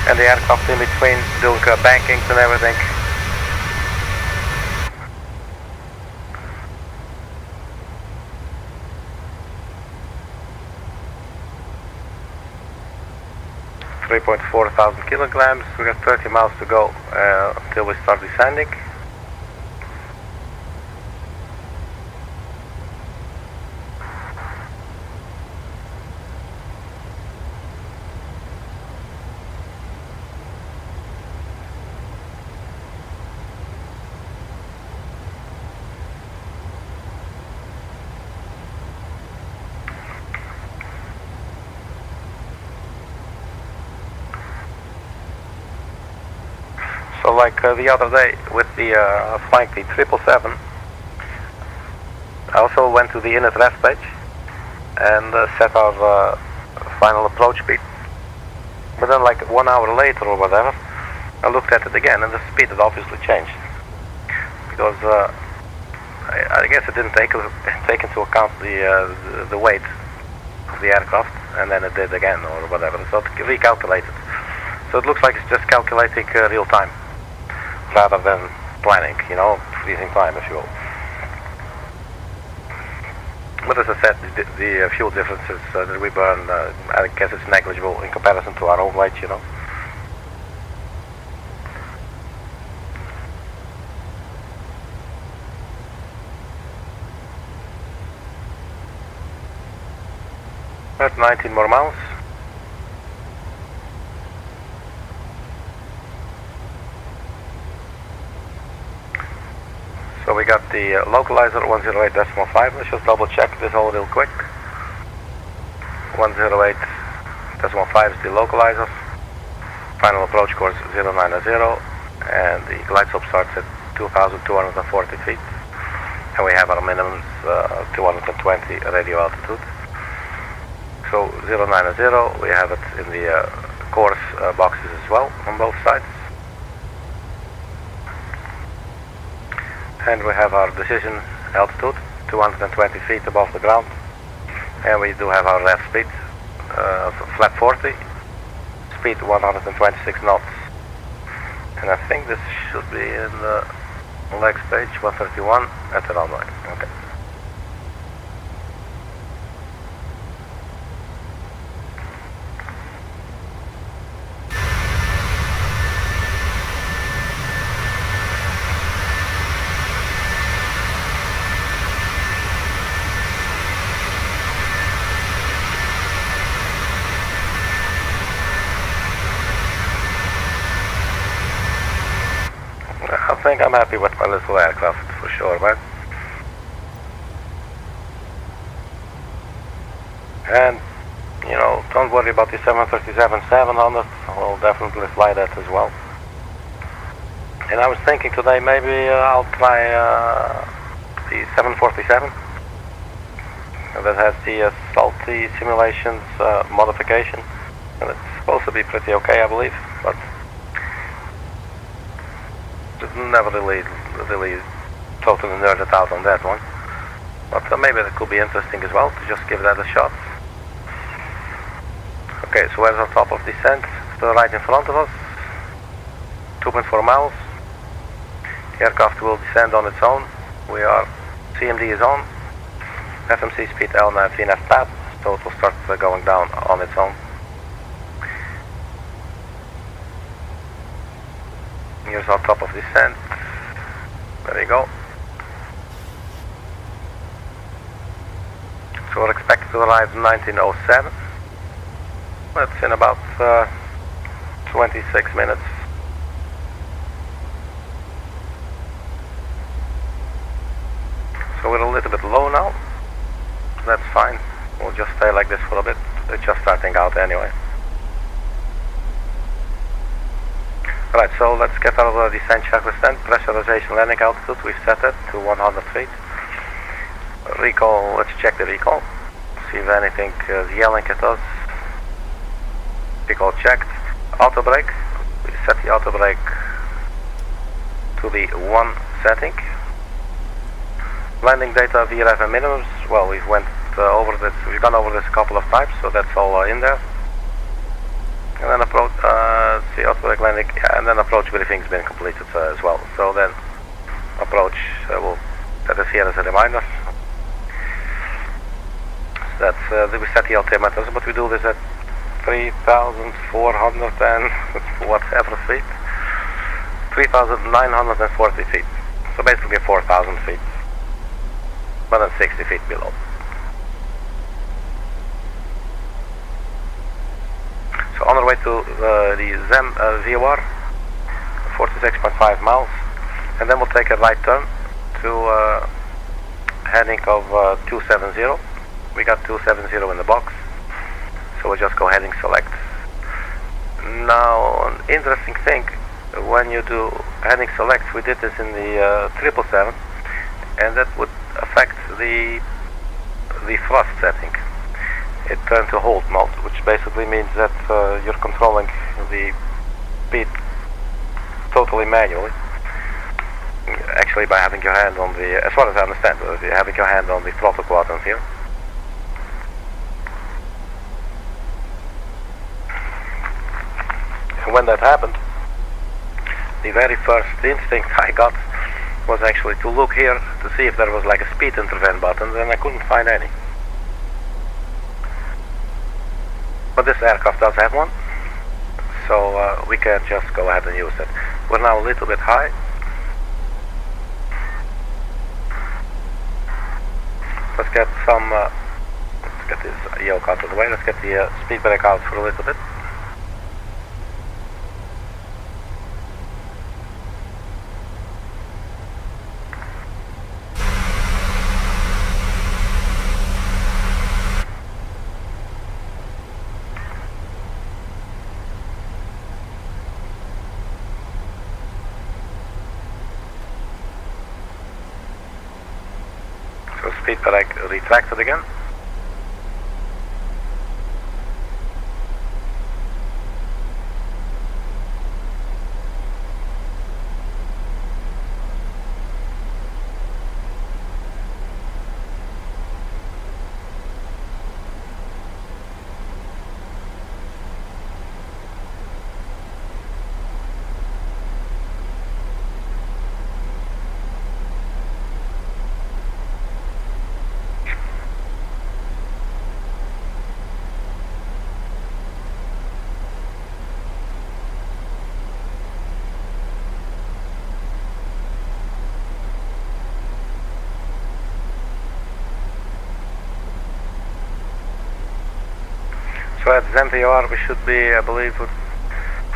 and the aircraft in between doing bankings and everything. $3,400 kilograms. We got 30 miles to go until we start descending. So like the other day with the flying the 777, I also went to the inner rest page and set our final approach speed. But then like 1 hour later or whatever, I looked at it again and the speed had obviously changed. Because I guess it didn't take into account the weight of the aircraft, and then it did again or whatever, so it recalculated. So it looks like it's just calculating real time, rather than planning, freezing time, if you will. But as I said, the fuel differences that we burn, I guess it's negligible in comparison to our own weight, you know. At 19 more miles. So we got the localizer 108.5. Let's just double check this all real quick. 108.5 is the localizer. Final approach course 090, and the glide slope starts at 2,240 feet. And we have our minimums 220 radio altitude. So 090, we have it in the course boxes as well on both sides. And we have our decision altitude, 220 feet above the ground. And we do have our rev speed, flat 40, speed 126 knots. And I think this should be in the leg stage 131 at the runway. Okay. I think I'm happy with my little aircraft for sure, man. And, you know, don't worry about the 737-700. We'll definitely fly that as well. And I was thinking today maybe I'll try the 747. That has the salty simulations modification. And it's supposed to be pretty okay, I believe, but never really totally nerded out on that one. But maybe that could be interesting as well, to just give that a shot. Okay, so where's our top of descent? To the right in front of us. 2.4 miles. The aircraft will descend on its own. We are, CMD is on. FMC speed L9 VNF tab, so it will start going down on its own. Here's our top of descent. There we go. So we're expected to arrive 1907. That's in about 26 minutes. So we're a little bit low now. That's fine. We'll just stay like this for a bit. It's just starting out anyway. Right, so let's get our descent checklist then. Pressurization landing altitude, we've set it to 100 feet. Recall, let's check the recall. See if anything is yelling at us. Recall checked. Auto brake, we set the auto brake to the 1 setting. Landing data VRF and minimums, well, we've gone over this a couple of times, so that's all in there. And then approach, see auto brake landing, yeah, and then approach briefing's been completed as well. So then approach, we'll set this here as a reminder. So that's, we set the altimeters, but we do this at 3,400 and whatever feet. 3,940 feet. So basically 4,000 feet. But then 60 feet below. So on our way to the ZEM VOR, 46.5 miles, and then we'll take a right turn to heading of 270. We got 270 in the box, so we'll just go heading select. Now, an interesting thing, when you do heading select, we did this in the 777, and that would affect the thrust setting. It turned to hold mode, which basically means that you're controlling the speed totally manually. Actually, by having your hand on the, as far as I understand, having your hand on the throttle quadrant here. And when that happened, the very first instinct I got was actually to look here to see if there was like a speed intervene button, and I couldn't find any. But this aircraft does have one, so we can just go ahead and use it. We're now a little bit high. Let's get some, let's get this yoke out of the way, let's get the speed brake out for a little bit. So speed brake retracted again. So at ZMVR we should be, I believe, with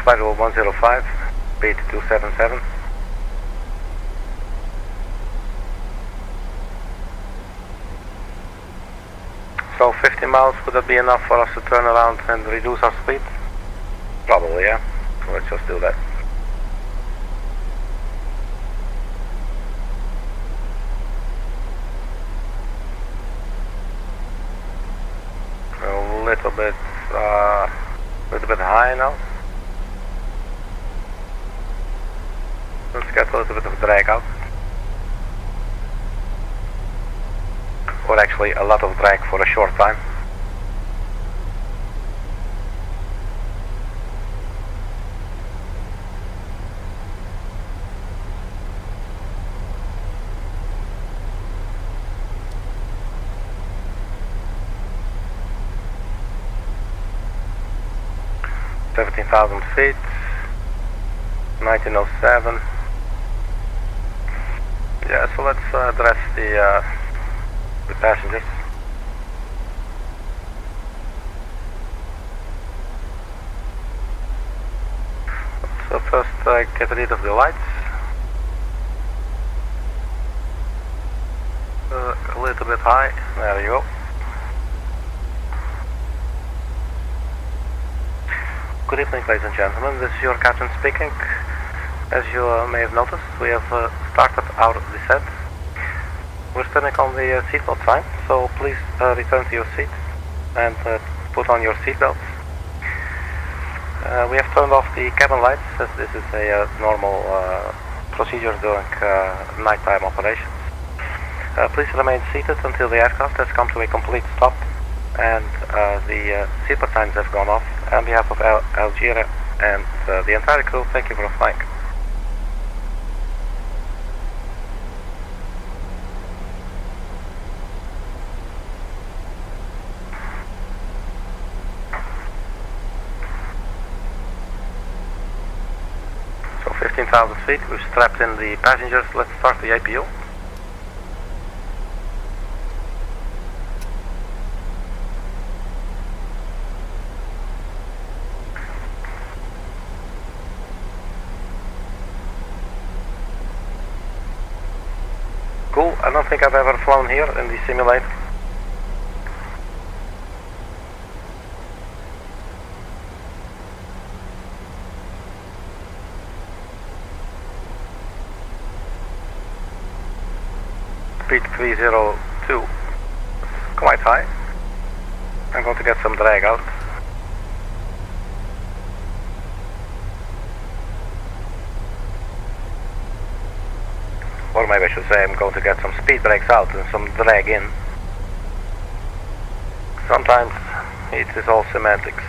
flight level 105, speed 277. So 50 miles, would that be enough for us to turn around and reduce our speed? Probably, yeah. So let's just do that. A little bit high now. Let's get a little bit of drag out. Or actually a lot of drag for a short time. $17,000 feet, 1907. Yeah, so let's address the passengers. So first get rid of the lights. A little bit high, there you go. Good evening, ladies and gentlemen, this is your captain speaking. As you may have noticed, we have started our descent. We're standing on the seatbelt sign, so please return to your seat and put on your seatbelts. We have turned off the cabin lights, as this is a normal procedure during nighttime operations. Please remain seated until the aircraft has come to a complete stop and the seatbelt signs have gone off. On behalf of Algeria and the entire crew, thank you for flying. So 15,000 feet, we've strapped in the passengers. Let's start the APU. Cool, I don't think I've ever flown here in the simulator. Speed 302, quite high. I'm going to get some drag out. Or maybe I should say I'm going to get some speed brakes out and some drag in. Sometimes it is all semantics.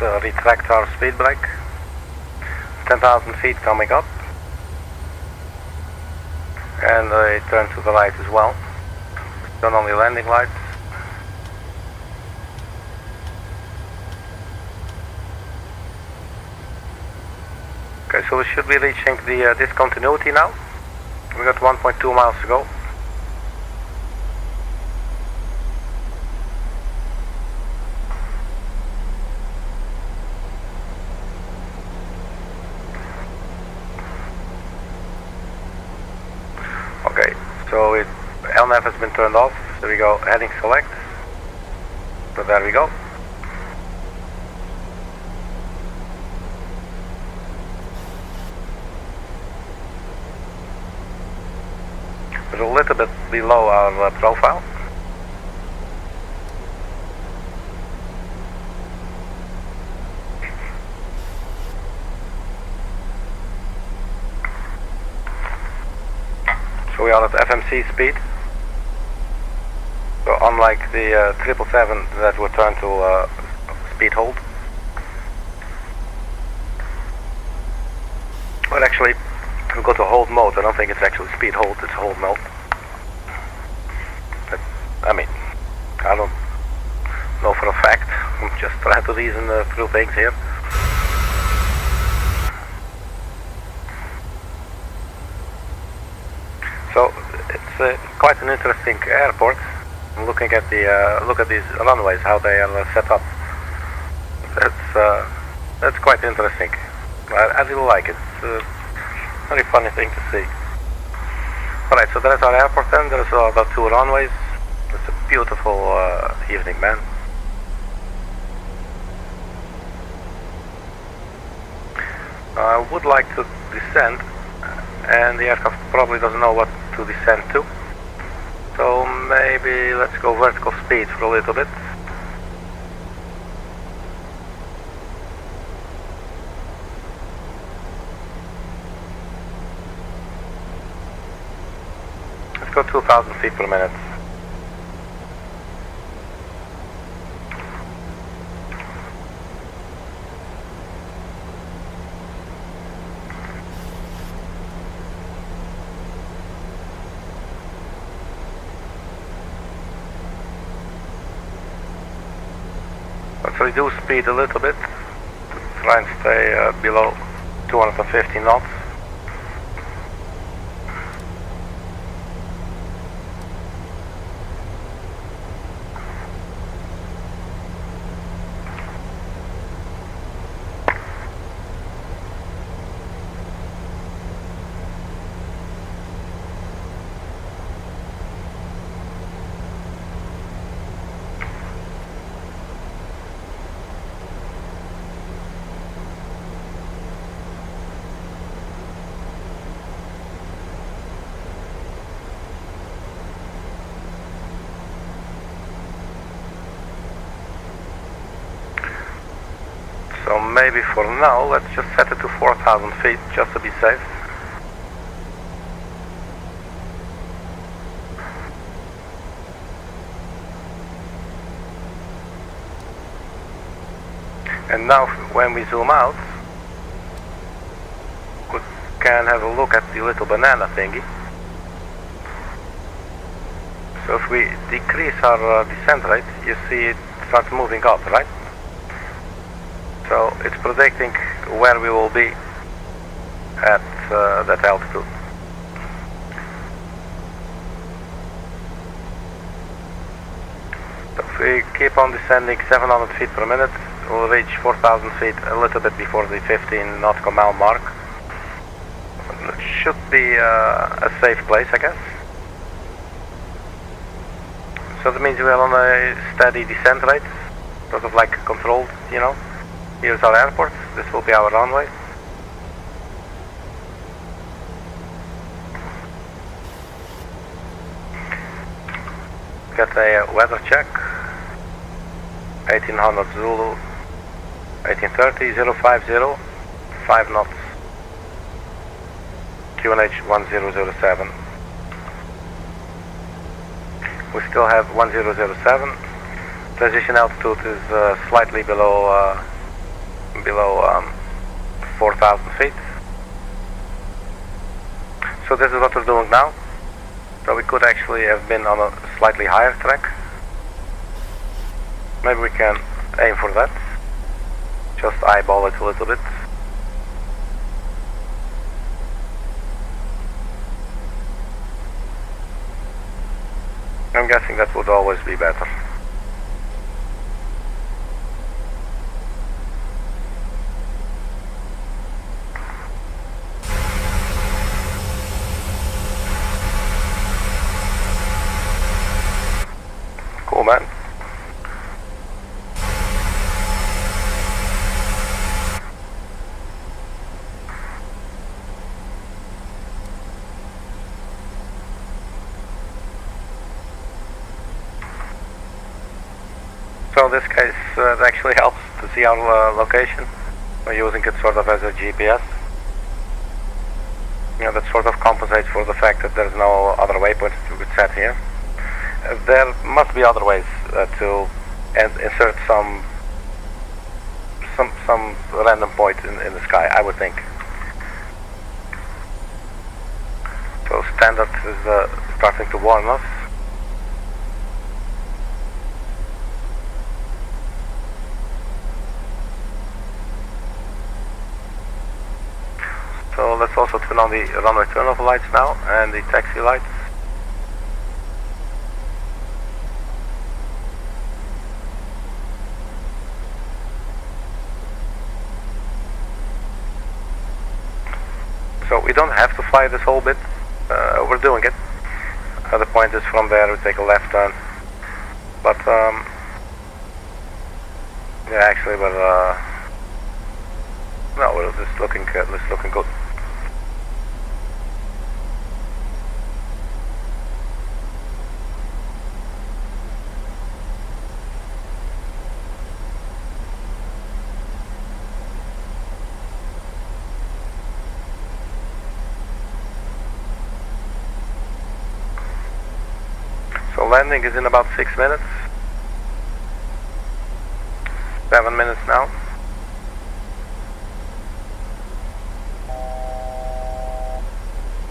retract our speed brake. 10,000 feet coming up. And I turn to the right as well. Turn on the landing lights. Okay, so we should be reaching the discontinuity now. We got 1.2 miles to go. Okay, so LNAV has been turned off. There we go, heading select. So there we go. We're a little bit below our profile. So we are at FMC speed. So unlike the 777 that will turn to speed hold. But actually, we go to hold mode. I don't think it's actually speed hold, it's hold mode. But, I mean, I don't know for a fact. I'm just trying to reason through things here. So it's quite an interesting airport. I'm looking at the look at these runways, how they are set up. That's quite interesting. I really like it. It's a very funny thing to see. Alright, so there's our airport then. There's about 2 runways. It's a beautiful evening, man. I would like to descend, and the aircraft probably doesn't know what to descend to. So maybe let's go vertical speed for a little bit. Let's go 2,000 feet per minute. Let's reduce speed a little bit, try and stay below 250 knots. So maybe for now, let's just set it to 4,000 feet, just to be safe. And now, when we zoom out, we can have a look at the little banana thingy. So if we decrease our descent rate, you see it starts moving up, right? So it's predicting where we will be at that altitude. So if we keep on descending 700 feet per minute, we'll reach 4,000 feet a little bit before the 15 nautical mile mark. It should be a safe place, I guess. So that means we are on a steady descent rate, sort of like controlled, you know. Here's our airport, this will be our runway. Get a weather check. 1800 Zulu, 1830, 050, 5 knots. QNH 1007. We still have 1007. Transition altitude is slightly below below 4,000 feet. So this is what we're doing now. So we could actually have been on a slightly higher track. Maybe we can aim for that. Just eyeball it a little bit. I'm guessing that would always be better. Cool, man. So in this case, it actually helps to see our location. We're using it sort of as a GPS. You know, that sort of compensates for the fact that there's no other waypoint that we could set here. There must be other ways to insert some random point in the sky, I would think. So standard is starting to warn us. So let's also turn on the runway turnover lights now and the taxi lights. So we don't have to fly this whole bit, we're doing it. The point is from there we take a left turn. But yeah, actually we're no, we're just looking good. So landing is in about 6 minutes. 7 minutes now.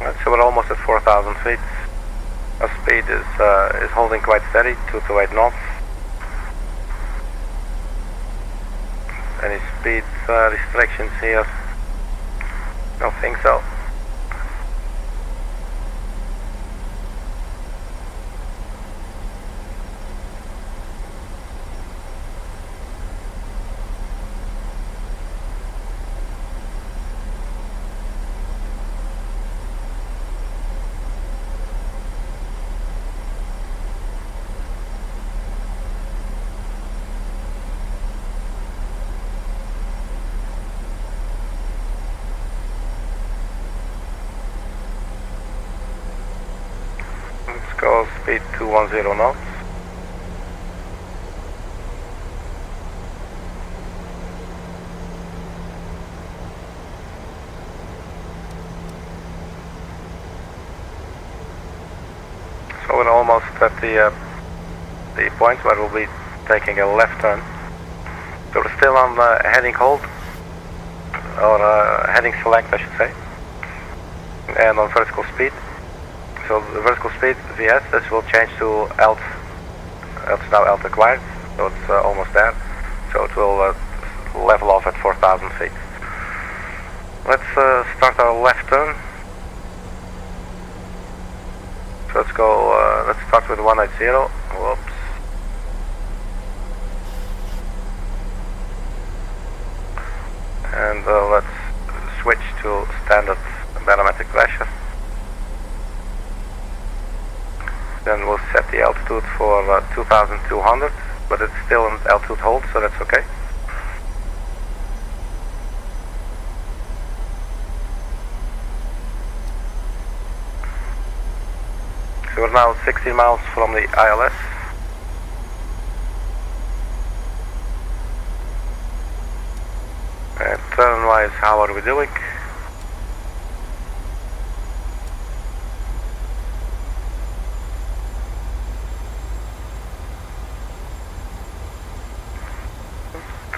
Right, so we're almost at 4,000 feet. Our speed is holding quite steady, 228 knots. Any speed restrictions here? Don't think so. Let's go speed 210 knots. So we're almost at the point where we'll be taking a left turn. So we're still on heading hold, or heading select I should say, and on vertical speed. So the vertical speed VS, this will change to alt. It's now alt acquired, so it's almost there. So it will level off at 4,000 feet. Let's start our left turn. So let's go. Let's start with 180. Whoops. And let's switch to standard barometric pressure. Then we'll set the altitude for 2,200, but it's still an altitude hold, so that's okay. So we're now 16 miles from the ILS. And turn-wise, how are we doing?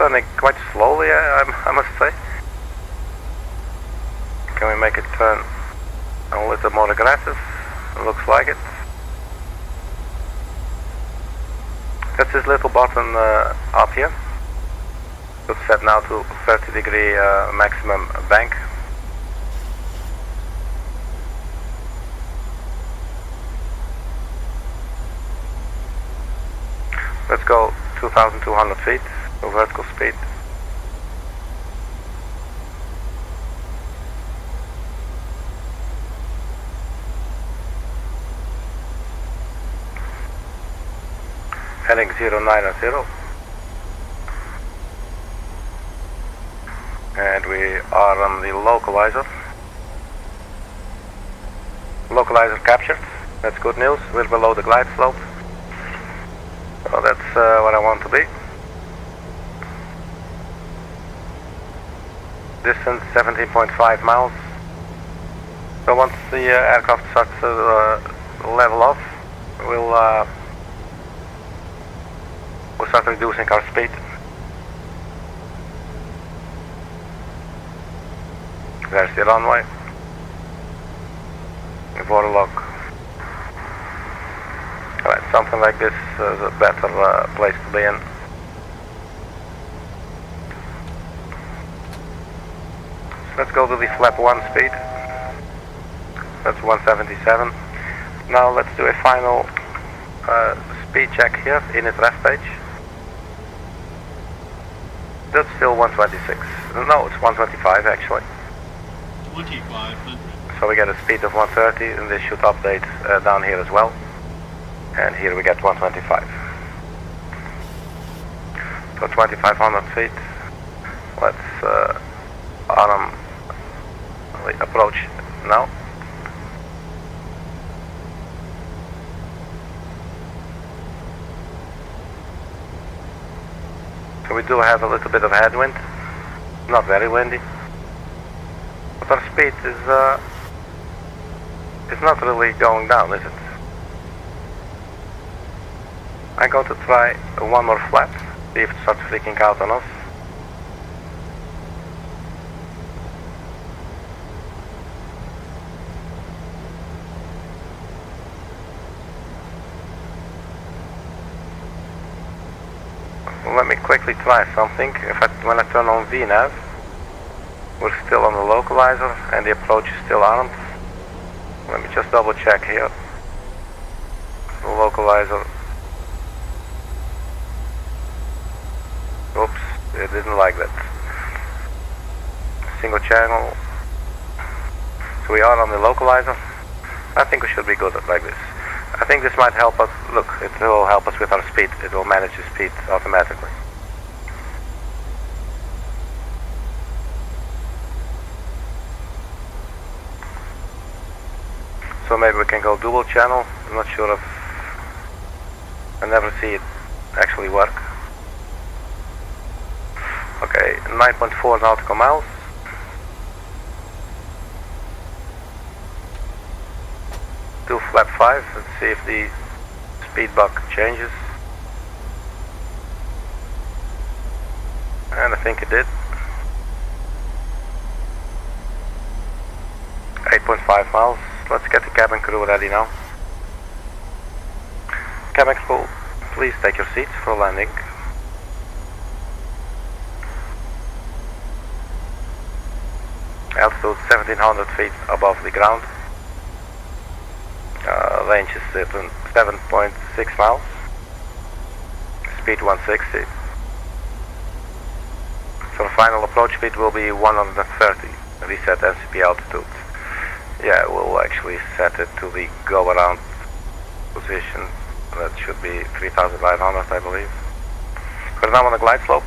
turning quite slowly, I must say. Can we make it turn a little more aggressive? Looks like it. That's this little button up here. It's set now to 30-degree maximum bank. Let's go 2,200 feet, so vertical speed. Heading 090. And we are on the localizer. Localizer captured. That's good news. We're below the glide slope. So that's what I want to be. Distance 17.5 miles. So once the aircraft starts to level off, we'll start reducing our speed. There's the runway. Warlock. Alright, something like this is a better place to be in. So let's go to the flap 1 speed. That's 177. Now let's do a final speed check here, init ref page. That's still 126. No, it's 125 actually. 2500. So we get a speed of 130, and this should update down here as well. And here we get 125. So 2,500 feet. Let's arm the approach now. So we do have a little bit of headwind, not very windy. But our speed is not really going down, is it? I'm going to try one more flap, see if it starts freaking out on us. Let me quickly try something. When I turn on VNAV, we're still on the localizer and the approach is still armed. Let me just double check here. The localizer. Oops, it didn't like that. Single channel. So we are on the localizer. I think we should be good like this. I think this might help us. Look, it will help us with our speed. It will manage the speed automatically. So maybe we can go dual channel. I'm not sure if I never see it actually work. Okay, 9.4 nautical miles. Do flap 5. Let's see if the speed buck changes. And I think it did. 8.5 miles. Let's get the cabin crew ready now. Cabin crew, please take your seats for landing. Altitude 1700 feet above the ground. Range is 7.6 miles. Speed 160. So the final approach speed will be 130. Reset NCP altitude. Yeah, we'll actually set it to the go around position. That should be 3,900, I believe. We're now on the glide slope.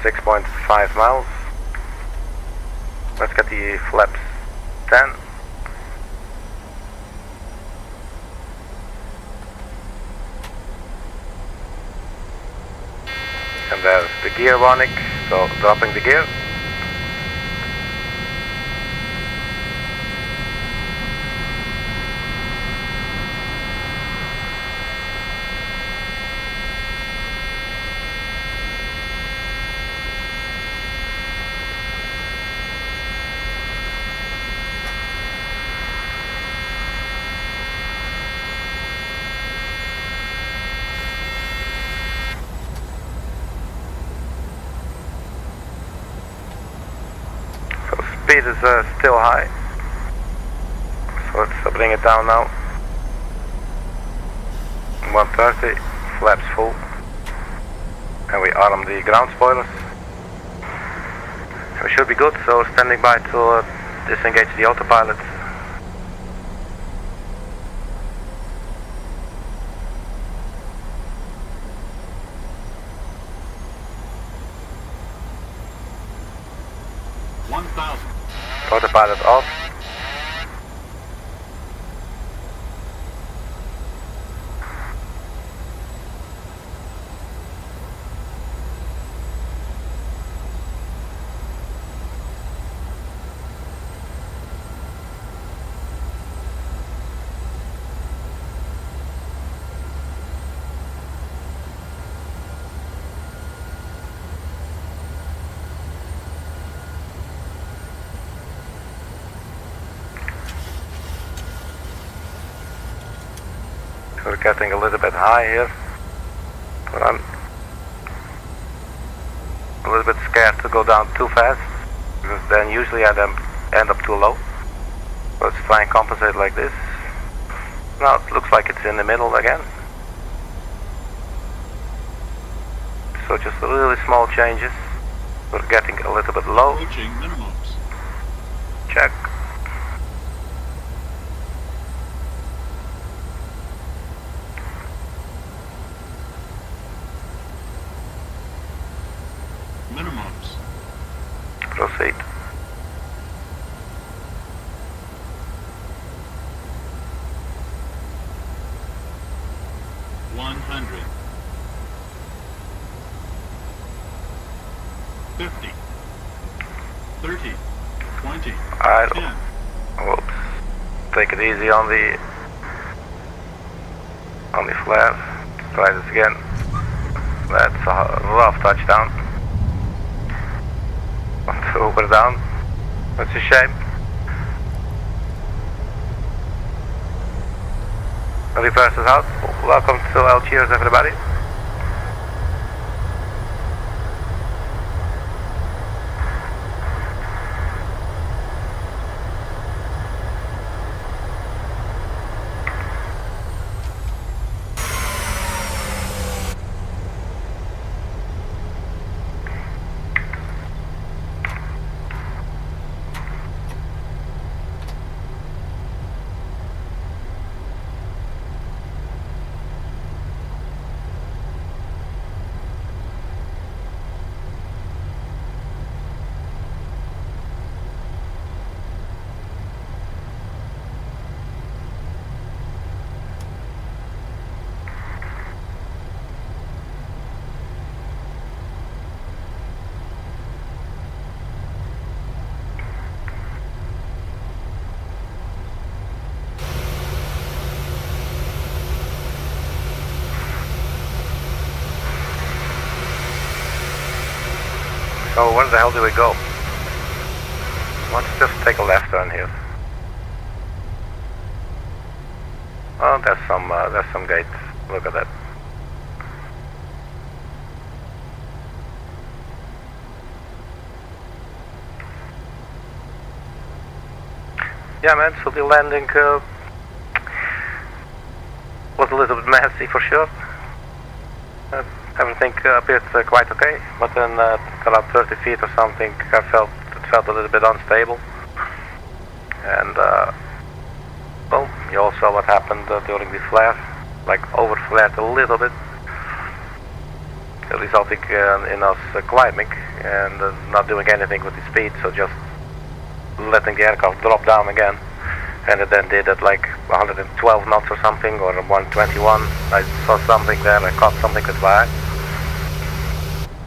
.5 miles. Let's get the flaps 10. And there's the gear warning, so dropping the gear. speed is still high, so let's bring it down now. 130, flaps full, and we arm the ground spoilers. We should be good, so standing by to disengage the autopilot. Autopilot off. We're getting a little bit high here, but I'm a little bit scared to go down too fast, because then usually I end up too low. Let's try and compensate like this. Now it looks like it's in the middle again. So just really small changes. We're getting a little bit low. Approaching minimums. Check. Minimums. Proceed. $100. 50. 30. 20. Alright. 10. Whoops. Take it easy on the flare. Let's try this again. That's a rough touchdown. Over down. That's a shame. Reverse is out. Welcome to Algiers, everybody. So where the hell do we go? Let's just take a left turn here. Oh, there's some gate. Look at that. Yeah, man. So the landing was a little bit messy for sure. Everything appeared quite okay, but then around 30 feet or something, it felt a little bit unstable. And well, you all saw what happened during the flare, like over-flared a little bit, resulting in us climbing and not doing anything with the speed, so just letting the aircraft drop down again. And it then did at like 112 knots or something, or 121. I saw something there, I caught something with my eye.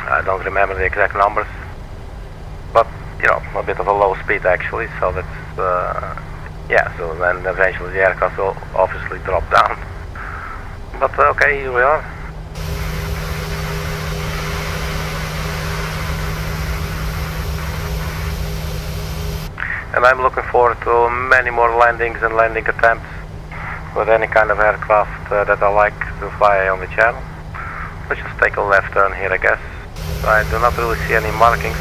I don't remember the exact numbers, but you know, a bit of a low speed actually, so that's yeah, so then eventually the aircraft will obviously drop down. But okay, here we are. And I'm looking forward to many more landings and landing attempts with any kind of aircraft that I like to fly on the channel. Let's just take a left turn here, I guess. I do not really see any markings.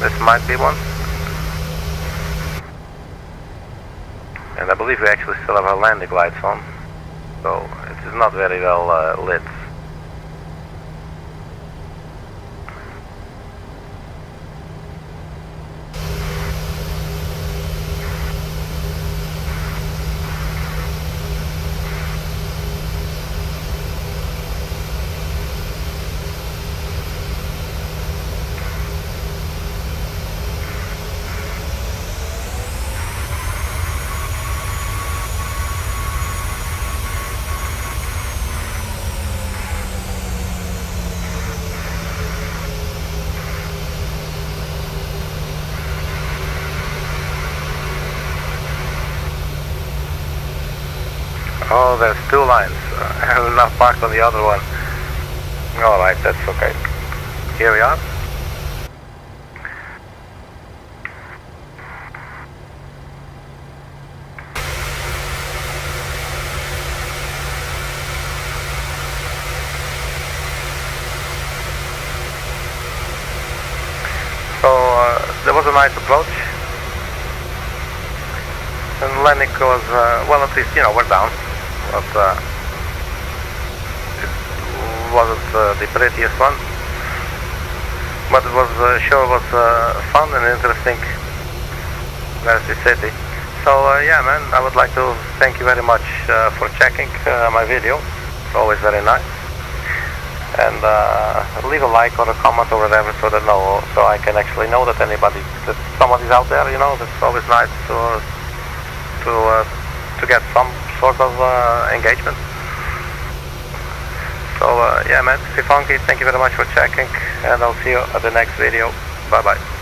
This might be one. And I believe we actually still have our landing lights on, so it is not very well lit. Oh, there's two lines. I'm not parked on the other one. Alright, that's okay. Here we are. So, there was a nice approach. And landing was, well, at least, you know, we're down. But it wasn't the prettiest one, but it was sure was fun and interesting. There's the city. So yeah, man, I would like to thank you very much for checking my video. It's always very nice. And leave a like or a comment or whatever, so that so I can actually know that that somebody's out there. You know, it's always nice to get some sort of engagement. So yeah, man, stay funky. Thank you very much for checking, and I'll see you at the next video. Bye bye.